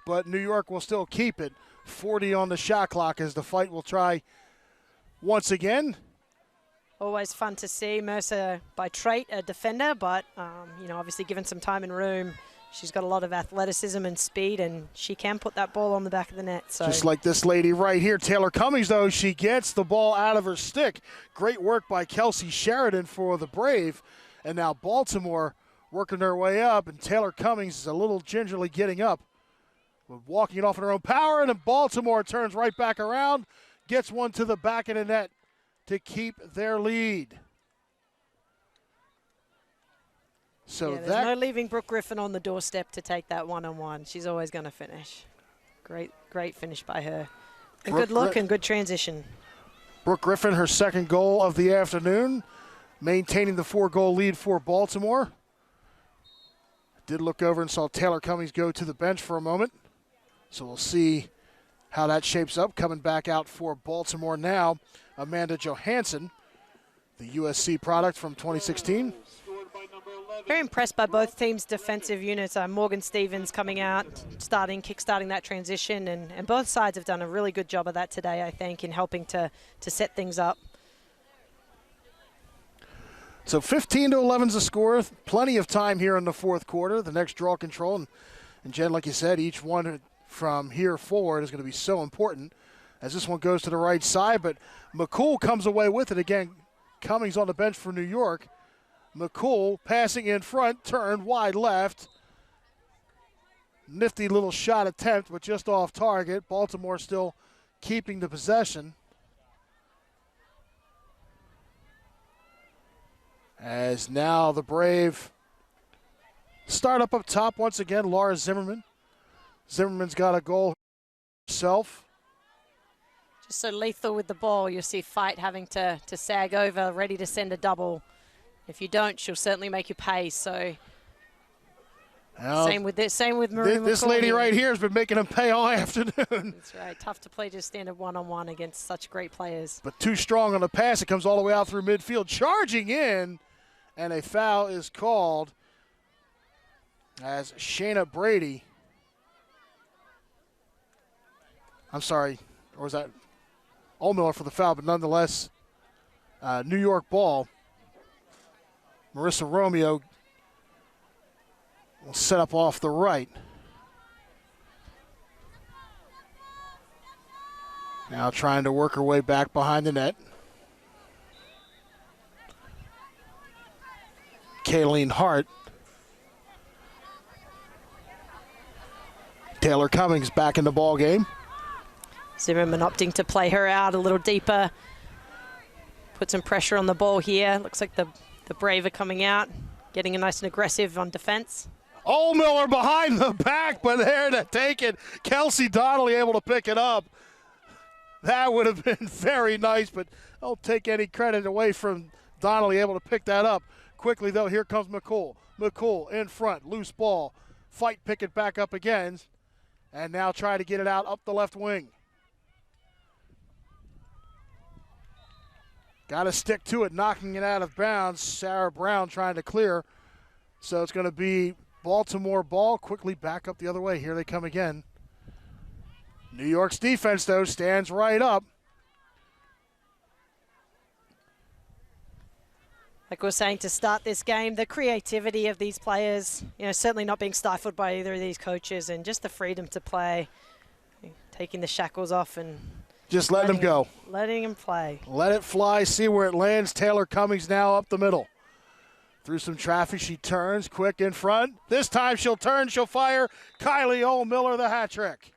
Speaker 1: but New York will still keep it. 40 on the shot clock as the Fight will try once again.
Speaker 2: Always fun to see. Mercer by trait a defender, but obviously given some time and room, she's got a lot of athleticism and speed, and she can put that ball on the back of the net. So
Speaker 1: just like this lady right here, Taylor Cummings, though, she gets the ball out of her stick. Great work by Kelsey Sheridan for the Brave. And now Baltimore working their way up, and Taylor Cummings is a little gingerly getting up, walking it off in her own power, and then Baltimore turns right back around, gets one to the back of the net to keep their lead. So
Speaker 2: there's no leaving Brooke Griffin on the doorstep to take that one-on-one. She's always going to finish. Great finish by her. And good look and good transition.
Speaker 1: Brooke Griffin, her second goal of the afternoon, maintaining the 4-goal lead for Baltimore. Did look over and saw Taylor Cummings go to the bench for a moment. So we'll see how that shapes up. Coming back out for Baltimore now, Amanda Johansson, the USC product from 2016.
Speaker 2: Very impressed by both teams' defensive units. Morgan Stevens coming out, kick-starting that transition, and both sides have done a really good job of that today, I think, in helping to set things up.
Speaker 1: So 15-11 is the score. Plenty of time here in the fourth quarter. The next draw control, and Jen, like you said, each one from here forward is going to be so important as this one goes to the right side, but McCool comes away with it. Again, Cummings on the bench for New York. McCool passing in front, turned wide left. Nifty little shot attempt, but just off target. Baltimore still keeping the possession. As now the Brave start up top once again. Laura Zimmerman. Zimmerman's got a goal herself.
Speaker 2: Just so lethal with the ball. You'll see Fight having to sag over, ready to send a double. If you don't, she'll certainly make you pay. So same with this. Same with Marie.
Speaker 1: This lady right here has been making them pay all afternoon.
Speaker 2: That's right. Tough to play just standard one-on-one against such great players.
Speaker 1: But too strong on the pass. It comes all the way out through midfield, charging in, and a foul is called as Shayna Brady. I'm sorry, Or was that Oldmiller for the foul? But nonetheless, New York ball. Marissa Romeo will set up off the right. Now trying to work her way back behind the net. Kayleen Hart. Taylor Cummings back in the ball game.
Speaker 2: Zimmerman opting to play her out a little deeper. Put some pressure on the ball here. Looks like the Brave are coming out, getting a nice and aggressive on defense.
Speaker 1: Oldmiller behind the back, but there to take it. Kelsey Donnelly able to pick it up. That would have been very nice, but don't take any credit away from Donnelly able to pick that up. Quickly, though, here comes McCool. McCool in front, loose ball. Fight, pick it back up again, and now try to get it out up the left wing. Got to stick to it, knocking it out of bounds. Sarah Brown trying to clear. So it's going to be Baltimore ball. Quickly back up the other way. Here they come again. New York's defense, though, stands right up.
Speaker 2: Like we were saying to start this game, the creativity of these players, certainly not being stifled by either of these coaches, and just the freedom to play, taking the shackles off and
Speaker 1: just letting them go.
Speaker 2: Letting them play.
Speaker 1: Let it fly, see where it lands. Taylor Cummings now up the middle. Through some traffic, she turns, quick in front. This time she'll turn, she'll fire. Kylie Oldmiller, the hat trick.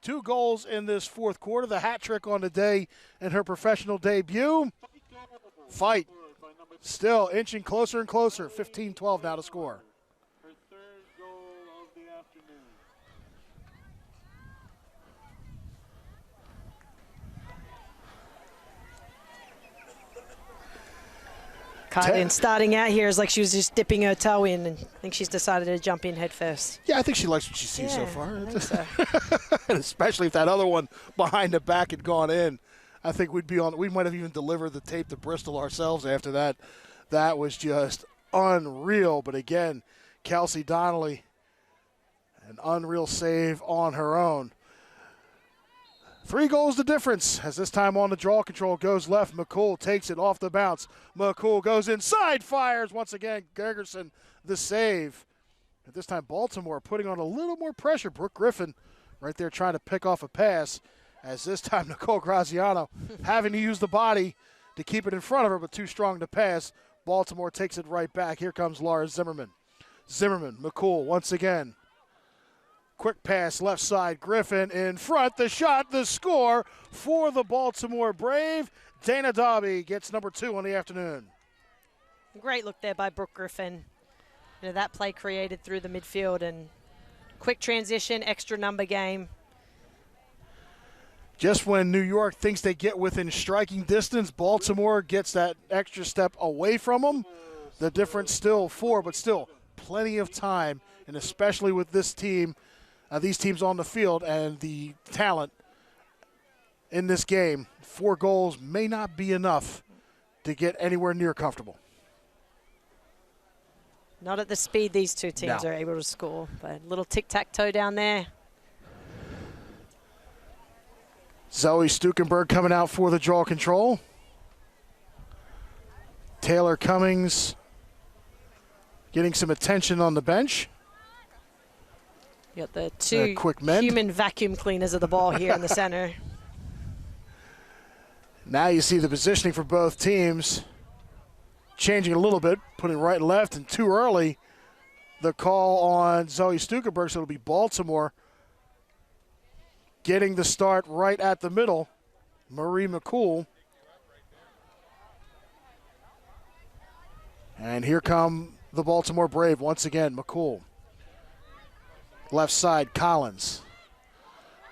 Speaker 1: 2 goals in this fourth quarter, the hat trick on the day in her professional debut. Fight. Still inching closer and closer. 15-12 now to score.
Speaker 3: Her third goal of the afternoon.
Speaker 2: Kylie starting out here is like she was just dipping her toe in, and I think she's decided to jump in head first.
Speaker 1: Yeah, I think she likes what she sees so far.
Speaker 2: I think so.
Speaker 1: And especially if that other one behind the back had gone in. I think we'd be on. We might have even delivered the tape to Bristol ourselves after that. That was just unreal. But again, Kelsey Donnelly, an unreal save on her own. 3 goals the difference as this time on the draw control goes left. McCool takes it off the bounce. McCool goes inside, fires once again. Gregerson the save. At this time, Baltimore putting on a little more pressure. Brooke Griffin right there trying to pick off a pass. As this time, Nicole Graziano having to use the body to keep it in front of her, but too strong to pass. Baltimore takes it right back. Here comes Laura Zimmerman. Zimmerman, McCool once again. Quick pass, left side, Griffin in front. The shot, the score for the Baltimore Brave. Dana Dobby gets number 2 on the afternoon.
Speaker 2: Great look there by Brooke Griffin. That play created through the midfield and quick transition, extra number game.
Speaker 1: Just when New York thinks they get within striking distance, Baltimore gets that extra step away from them. The difference still 4, but still plenty of time, and especially with this team, these teams on the field and the talent in this game, 4 goals may not be enough to get anywhere near comfortable.
Speaker 2: Not at the speed these two teams are able to score, but a little tic-tac-toe down there.
Speaker 1: Zoe Stukenberg coming out for the draw control. Taylor Cummings getting some attention on the bench.
Speaker 2: You got the 2
Speaker 1: quick mend.
Speaker 2: Human vacuum cleaners of the ball here in the center.
Speaker 1: Now you see the positioning for both teams changing a little bit, putting right and left, and too early the call on Zoe Stukenberg, so it'll be Baltimore getting the start right at the middle. Marie McCool. And here come the Baltimore Brave once again. McCool. Left side, Collins.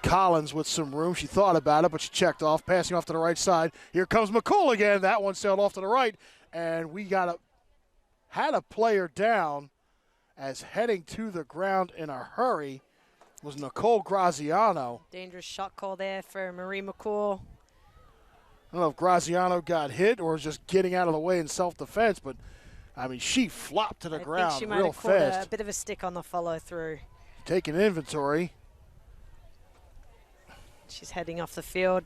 Speaker 1: Collins with some room. She thought about it, but she checked off, passing off to the right side. Here comes McCool again. That one sailed off to the right. And we had a player down as heading to the ground in a hurry was Nicole Graziano.
Speaker 2: Dangerous shot call there for Marie McCool.
Speaker 1: I don't know if Graziano got hit or was just getting out of the way in self-defense, but, I mean, she flopped to the ground
Speaker 2: think she might
Speaker 1: real
Speaker 2: have caught
Speaker 1: fast.
Speaker 2: a bit of a stick on the follow-through.
Speaker 1: Taking inventory.
Speaker 2: She's heading off the field.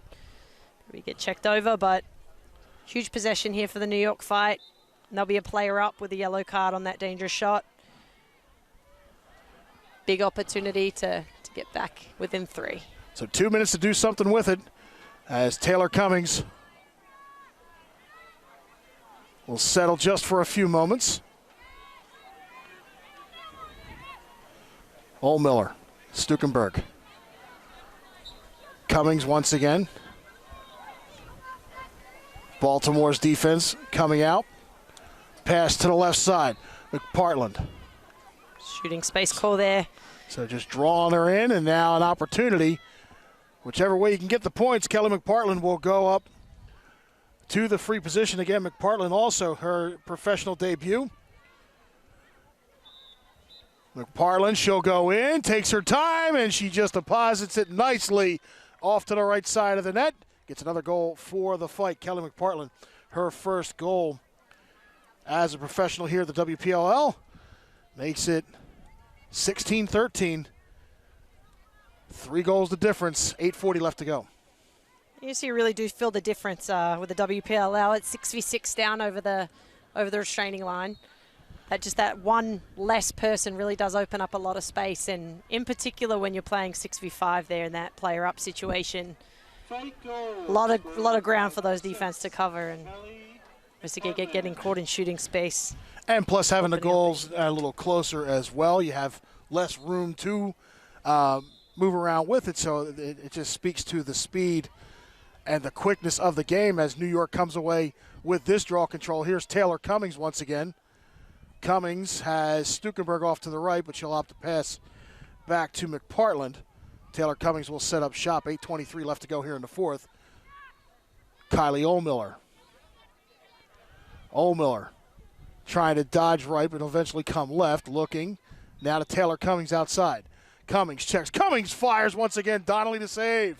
Speaker 2: We get checked over, but huge possession here for the New York fight. And there'll be a player up with a yellow card on that dangerous shot. Big opportunity to get back within 3.
Speaker 1: So 2 minutes to do something with it as Taylor Cummings will settle just for a few moments. Ohlmiller, Stukenberg. Cummings once again. Baltimore's defense coming out. Pass to the left side. McPartland.
Speaker 2: Shooting space call there.
Speaker 1: So just drawing her in, and now an opportunity. Whichever way you can get the points, Kelly McPartland will go up to the free position again. McPartland also her professional debut. McPartland, she'll go in, takes her time, and she just deposits it nicely off to the right side of the net. Gets another goal for the fight. Kelly McPartland, her first goal as a professional here at the WPLL. Makes it 16-13. 3 goals the difference, 8:40 left to go.
Speaker 2: You really do feel the difference with the WPLL. It's 6v6 down over the restraining line. That one less person really does open up a lot of space, and in particular when you're playing 6v5 there in that player up situation, a lot of ground for those defense to cover, and just getting caught in shooting space.
Speaker 1: And plus having the goals a little closer as well, you have less room to move around with it, so it just speaks to the speed and the quickness of the game as New York comes away with this draw control. Here's Taylor Cummings once again. Cummings has Stukenberg off to the right, but she'll opt to pass back to McPartland. Taylor Cummings will set up shop. 8:23 left to go here in the fourth. Kylie Ohlmiller. Ohlmiller trying to dodge right, but eventually come left, looking. Now to Taylor Cummings outside. Cummings checks. Cummings fires once again. Donnelly to save.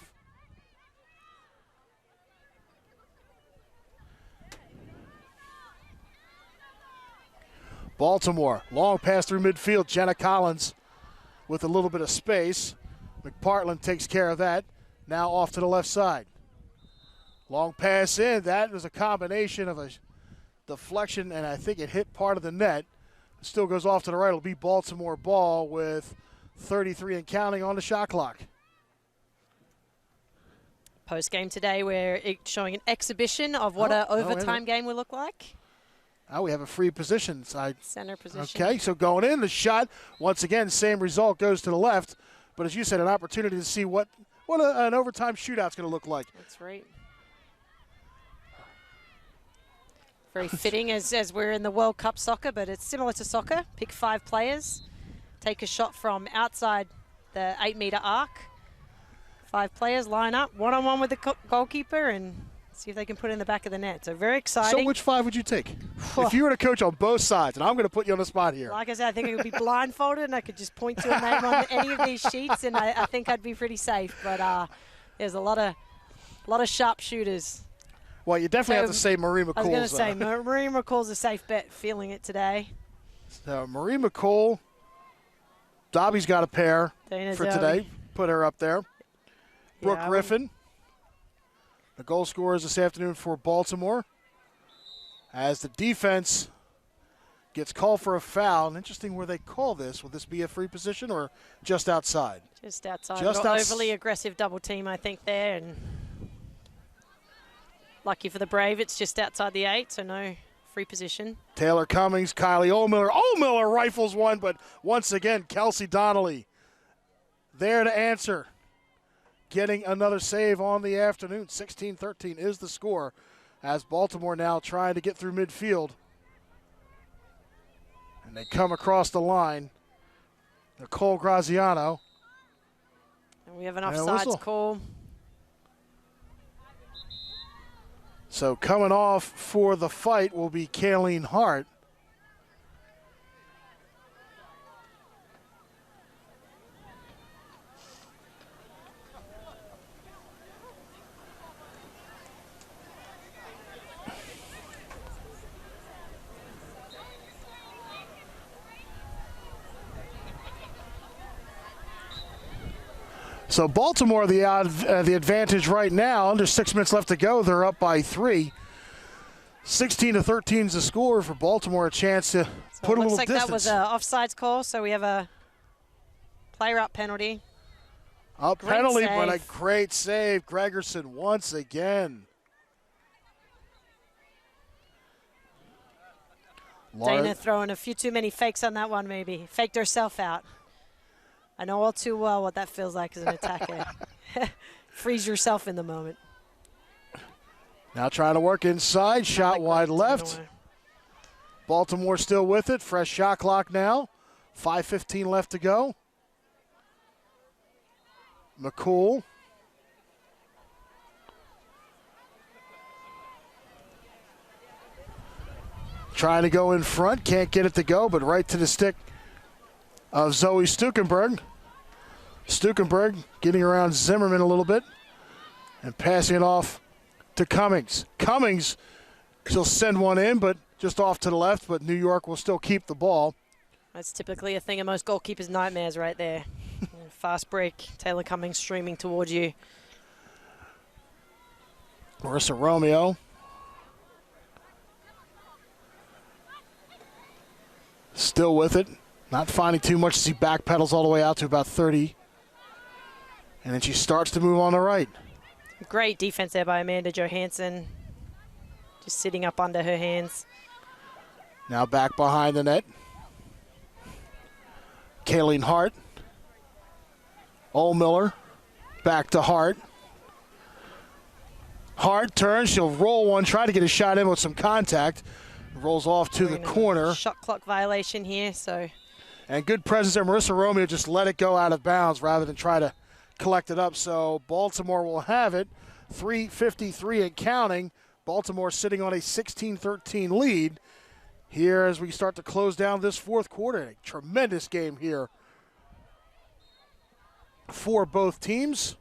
Speaker 1: Baltimore, long pass through midfield. Jana Collins with a little bit of space. McPartland takes care of that. Now off to the left side. Long pass in. That was a combination of a deflection, and I think it hit part of the net. It still goes off to the right. It'll be Baltimore ball with 33 and counting on the shot clock.
Speaker 2: Post game today, we're showing an exhibition of what an overtime game will look like.
Speaker 1: Now we have a free position side.
Speaker 2: Center position.
Speaker 1: Okay, so going in, the shot, once again, same result, goes to the left. But as you said, an opportunity to see what an overtime shootout's going to look like.
Speaker 2: That's right. Very fitting as we're in the World Cup soccer, but it's similar to soccer. Pick 5 players, take a shot from outside the 8-meter arc. 5 players line up, one-on-one with the goalkeeper, and see if they can put it in the back of the net. So very exciting.
Speaker 1: So which 5 would you take? If you were to coach on both sides, and I'm going to put you on the spot here.
Speaker 2: Like I said, I think I could be blindfolded and I could just point to a name on any of these sheets, and I think I'd be pretty safe. But there's a lot of sharp shooters.
Speaker 1: Well, you definitely have to say Marie McCool.
Speaker 2: I was going to say Marie McCool's a safe bet, feeling it today.
Speaker 1: So Marie McCool, Dobby's got a pair for today. Put her up there. Brooke Griffin, the goal scorers this afternoon for Baltimore. As the defense gets called for a foul. And interesting where they call this. Will this be a free position or just outside?
Speaker 2: Just outside. Overly aggressive double team, I think, there. And lucky for the Brave, it's just outside the 8, so no free position.
Speaker 1: Taylor Cummings, Kylie Ohlmiller. Ohlmiller rifles one, but once again, Kelsey Donnelly there to answer. Getting another save on the afternoon. 16-13 is the score as Baltimore now trying to get through midfield. And they come across the line. Nicole Graziano.
Speaker 2: And we have an offsides call.
Speaker 1: So coming off for the fight will be Kayleen Hart. So Baltimore, the advantage right now. Under 6 minutes left to go. They're up by 3. 16-13 is the score for Baltimore. A chance to put a little
Speaker 2: looks like
Speaker 1: distance.
Speaker 2: that was an offsides call, so we have a player up penalty.
Speaker 1: A
Speaker 2: Great
Speaker 1: penalty,
Speaker 2: save.
Speaker 1: but a great save. Gregerson once again.
Speaker 2: Dana throwing a few too many fakes on that one, maybe. Faked herself out. I know all too well what that feels like as an attacker. Freeze yourself in the moment.
Speaker 1: Now trying to work inside. Shot wide left. Baltimore still with it. Fresh shot clock now. 5:15 left to go. McCool. Trying to go in front. Can't get it to go, but right to the stick of Zoe Stukenberg. Stukenberg getting around Zimmerman a little bit and passing it off to Cummings. Cummings, she'll send one in, but just off to the left, but New York will still keep the ball.
Speaker 2: That's typically a thing of most goalkeepers' nightmares right there. Fast break, Taylor Cummings streaming towards you.
Speaker 1: Marissa Romeo. Still with it. Not finding too much as he backpedals all the way out to about 30. And then she starts to move on the right.
Speaker 2: Great defense there by Amanda Johansson. Just sitting up under her hands.
Speaker 1: Now back behind the net. Kayleen Hart. Oldmiller. Back to Hart. Hart turns. She'll roll one. Try to get a shot in with some contact. Rolls off to the corner.
Speaker 2: Shot clock violation here, so.
Speaker 1: And good presence there. Marissa Romeo just let it go out of bounds rather than try to collect it up. So Baltimore will have it. 3:53 and counting. Baltimore sitting on a 16-13 lead here as we start to close down this fourth quarter. A tremendous game here for both teams.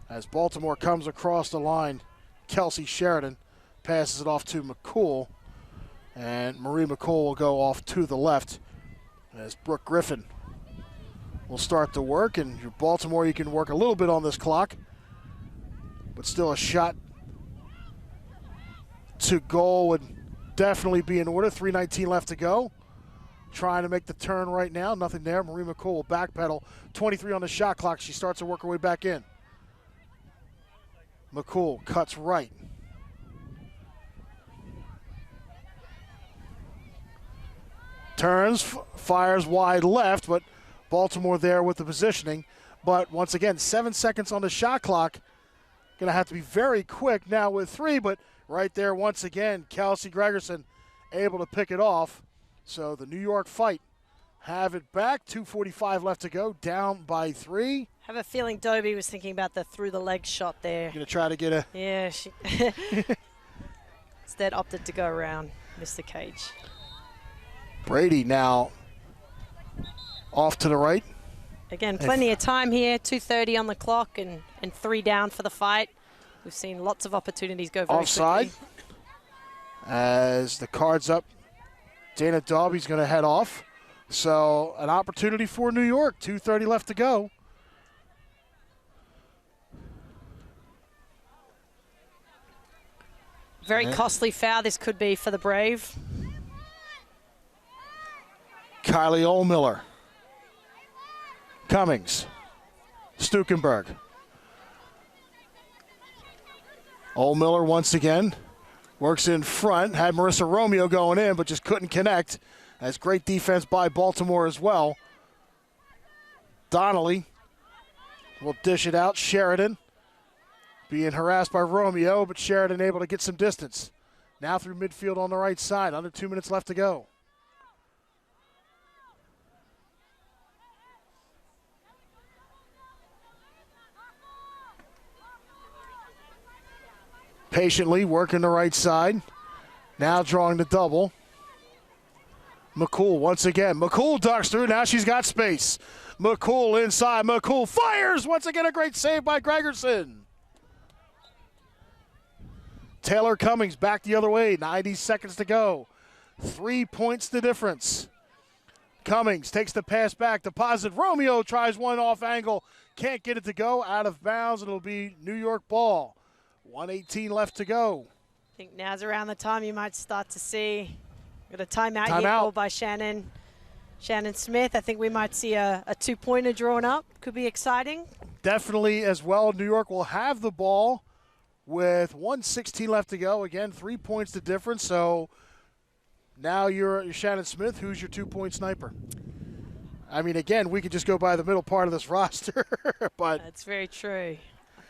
Speaker 1: As Baltimore comes across the line, Kelsey Sheridan passes it off to McCool. And Marie McCool will go off to the left as Brooke Griffin will start to work. And your Baltimore, you can work a little bit on this clock, but still a shot to goal would definitely be in order. 3:19 left to go. Trying to make the turn right now. Nothing there. Marie McCool will backpedal. 23 on the shot clock. She starts to work her way back in. McCool cuts right. Turns, fires wide left, but Baltimore there with the positioning. But once again, 7 seconds on the shot clock. Going to have to be very quick now with 3, but right there once again, Kelsey Gregerson able to pick it off. So the New York fight have it back. 2:45 left to go, down by 3.
Speaker 2: I have a feeling Dobie was thinking about the through the leg shot there.
Speaker 1: Going to try to get a...
Speaker 2: Yeah, she instead opted to go around, missed the cage.
Speaker 1: Brady now off to the right.
Speaker 2: Again, plenty of time here, 2:30 on the clock and 3 down for the fight. We've seen lots of opportunities go very
Speaker 1: offside
Speaker 2: quickly.
Speaker 1: As the card's up. Dana Dobie's going to head off. So an opportunity for New York. 2:30 left to go.
Speaker 2: Very costly foul this could be for the Brave.
Speaker 1: Kylie Oldmiller. Cummings. Stukenberg. Oldmiller once again works in front. Had Marissa Romeo going in, but just couldn't connect. That's great defense by Baltimore as well. Donnelly will dish it out. Sheridan being harassed by Romeo, but Sheridan able to get some distance. Now through midfield on the right side. Under 2 minutes left to go. Patiently working the right side. Now drawing the double. McCool once again. McCool ducks through. Now she's got space. McCool inside. McCool fires. Once again, a great save by Gregerson. Taylor Cummings back the other way. 90 seconds to go. 3 points the difference. Cummings takes the pass back, deposit. Romeo tries one off angle, can't get it to go, out of bounds, and it'll be New York ball. 1:18 left to go.
Speaker 2: I think now's around the time you might start to see. Got a timeout here called by Shannon Smith. I think we might see a two-pointer drawn up. Could be exciting.
Speaker 1: Definitely as well. New York will have the ball with 1:16 left to go. Again, 3 points the difference. So now you're Shannon Smith. Who's your two-point sniper? I mean, again, we could just go by the middle part of this roster, but
Speaker 2: that's very true.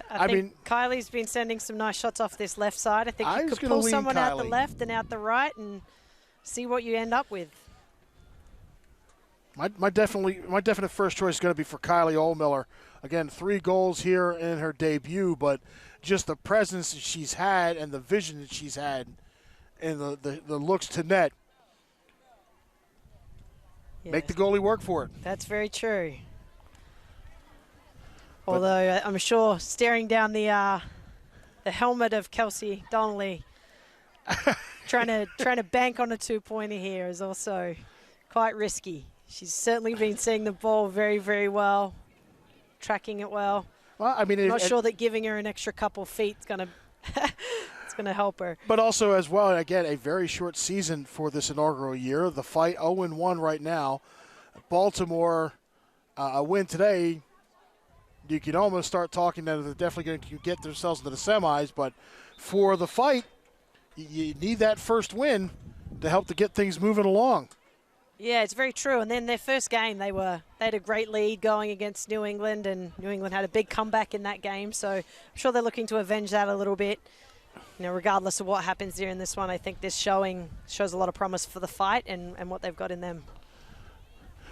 Speaker 2: I think Kylie's been sending some nice shots off this left side. I think you could pull someone out the left and out the right and see what you end up with.
Speaker 1: My definite first choice is going to be for Kylie Ohlmiller. Again, 3 goals here in her debut, but just the presence that she's had and the vision that she's had and the looks to net. Yeah. Make the goalie work for it.
Speaker 2: That's very true. Although I'm sure staring down the helmet of Kelsey Donnelly, trying to bank on a two-pointer here is also quite risky. She's certainly been seeing the ball very, very well, tracking it well.
Speaker 1: Well, I mean,
Speaker 2: not sure that giving her an extra couple feet is gonna it's gonna help her.
Speaker 1: But also as well, again, a very short season for this inaugural year. The fight 0-1 right now. Baltimore, a win today. You can almost start talking that they're definitely going to get themselves into the semis, but for the fight, you need that first win to help to get things moving along.
Speaker 2: Yeah, it's very true. And then their first game, they had a great lead going against New England, and New England had a big comeback in that game. So I'm sure they're looking to avenge that a little bit. You know, regardless of what happens there in this one, I think this shows a lot of promise for the fight and what they've got in them.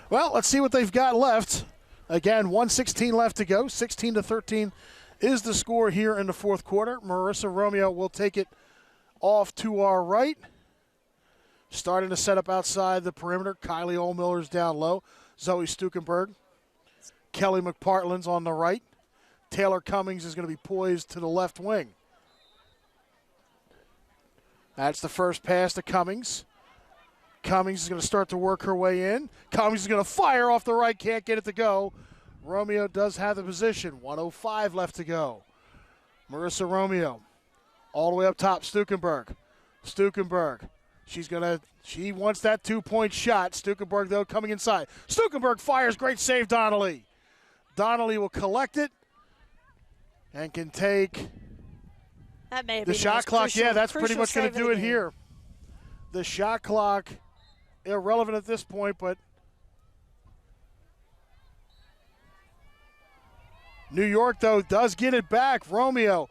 Speaker 1: Well, let's see what they've got left. Again, 1:16 left to go. 16-13 is the score here in the fourth quarter. Marissa Romeo will take it off to our right. Starting to set up outside the perimeter. Kylie Ohlmiller's down low. Zoe Stukenberg. Kelly McPartland's on the right. Taylor Cummings is going to be poised to the left wing. That's the first pass to Cummings. Cummings is going to start to work her way in. Cummings is going to fire off the right, can't get it to go. Romeo does have the position. 1:05 left to go. Marissa Romeo all the way up top. Stukenberg. She wants that two-point shot. Stukenberg, though, coming inside. Stukenberg fires. Great save, Donnelly. Donnelly will collect it and can take
Speaker 2: that may
Speaker 1: the shot clock. Yeah, that's pretty much going to do it here. The shot clock, irrelevant at this point, but New York, though, does get it back. Romeo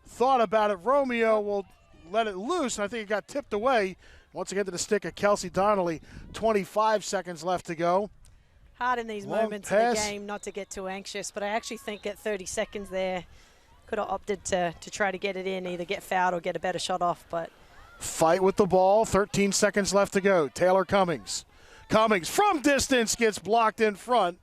Speaker 1: thought about it. Romeo will let it loose, and I think it got tipped away. Once again to the stick of Kelsey Donnelly. 25 seconds left to go.
Speaker 2: Hard in these moments in the game not to get too anxious, but I actually think at 30 seconds there, could have opted to try to get it in, either get fouled or get a better shot off. But
Speaker 1: fight with the ball. 13 seconds left to go. Taylor Cummings. Cummings from distance gets blocked in front,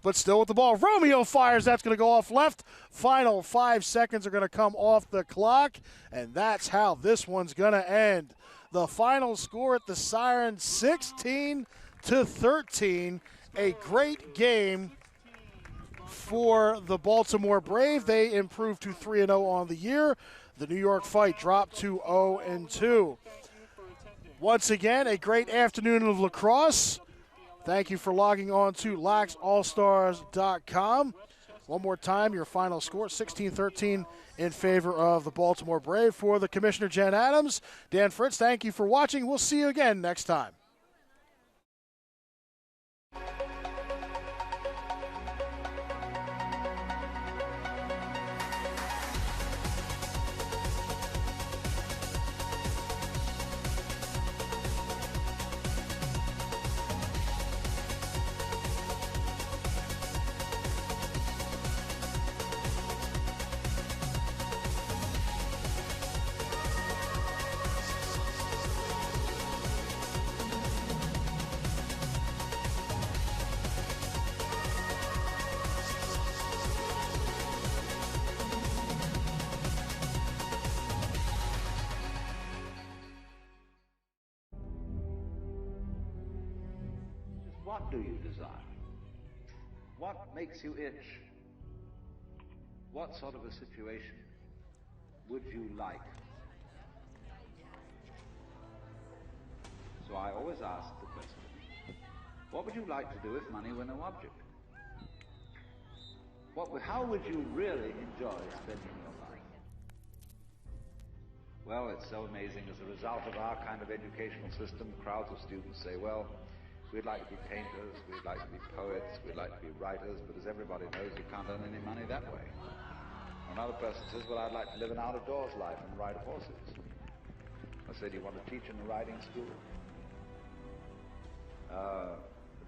Speaker 1: but still with the ball. Romeo fires. That's going to go off left. Final 5 seconds are going to come off the clock, and that's how this one's going to end. The final score at the siren, 16-13. A great game for the Baltimore Brave. They improved to 3-0 on the year. The New York Fight dropped to 0-2. Once again, a great afternoon of lacrosse. Thank you for logging on to laxallstars.com. One more time, your final score, 16-13 in favor of the Baltimore Brave. For the Commissioner, Jen Adams, Dan Fritz, thank you for watching. We'll see you again next time.
Speaker 4: what do you desire? What makes you itch? What sort of a situation would you like? So I always ask the question, what would you like to do if money were no object? How would you really enjoy spending your life? Well, it's so amazing. As a result of our kind of educational system, crowds of students say, well, we'd like to be painters, we'd like to be poets, we'd like to be writers, but as everybody knows, you can't earn any money that way. Another person says, well, I'd like to live an out-of-doors life and ride horses. I say, do you want to teach in a riding school?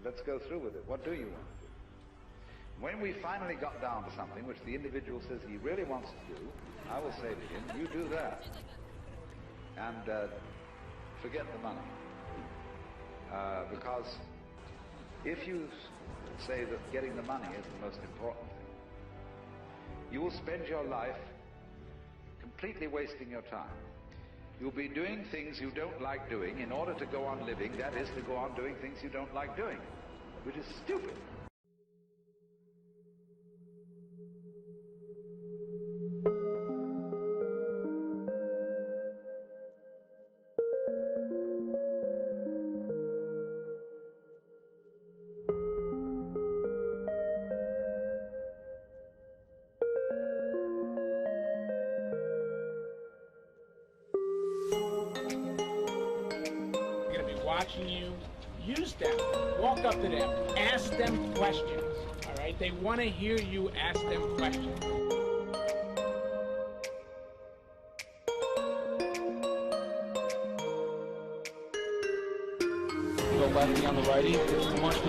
Speaker 4: Let's go through with it. What do you want to do? When we finally got down to something which the individual says he really wants to do, I will say to him, you do that. And forget the money. Because if you say that getting the money is the most important thing, you will spend your life completely wasting your time. You'll be doing things you don't like doing in order to go on living, that is, to go on doing things you don't like doing, which is stupid.
Speaker 5: Watching you, use them, walk up to them, ask them questions, all right? They want to hear you ask them questions. Go lefty on the righty,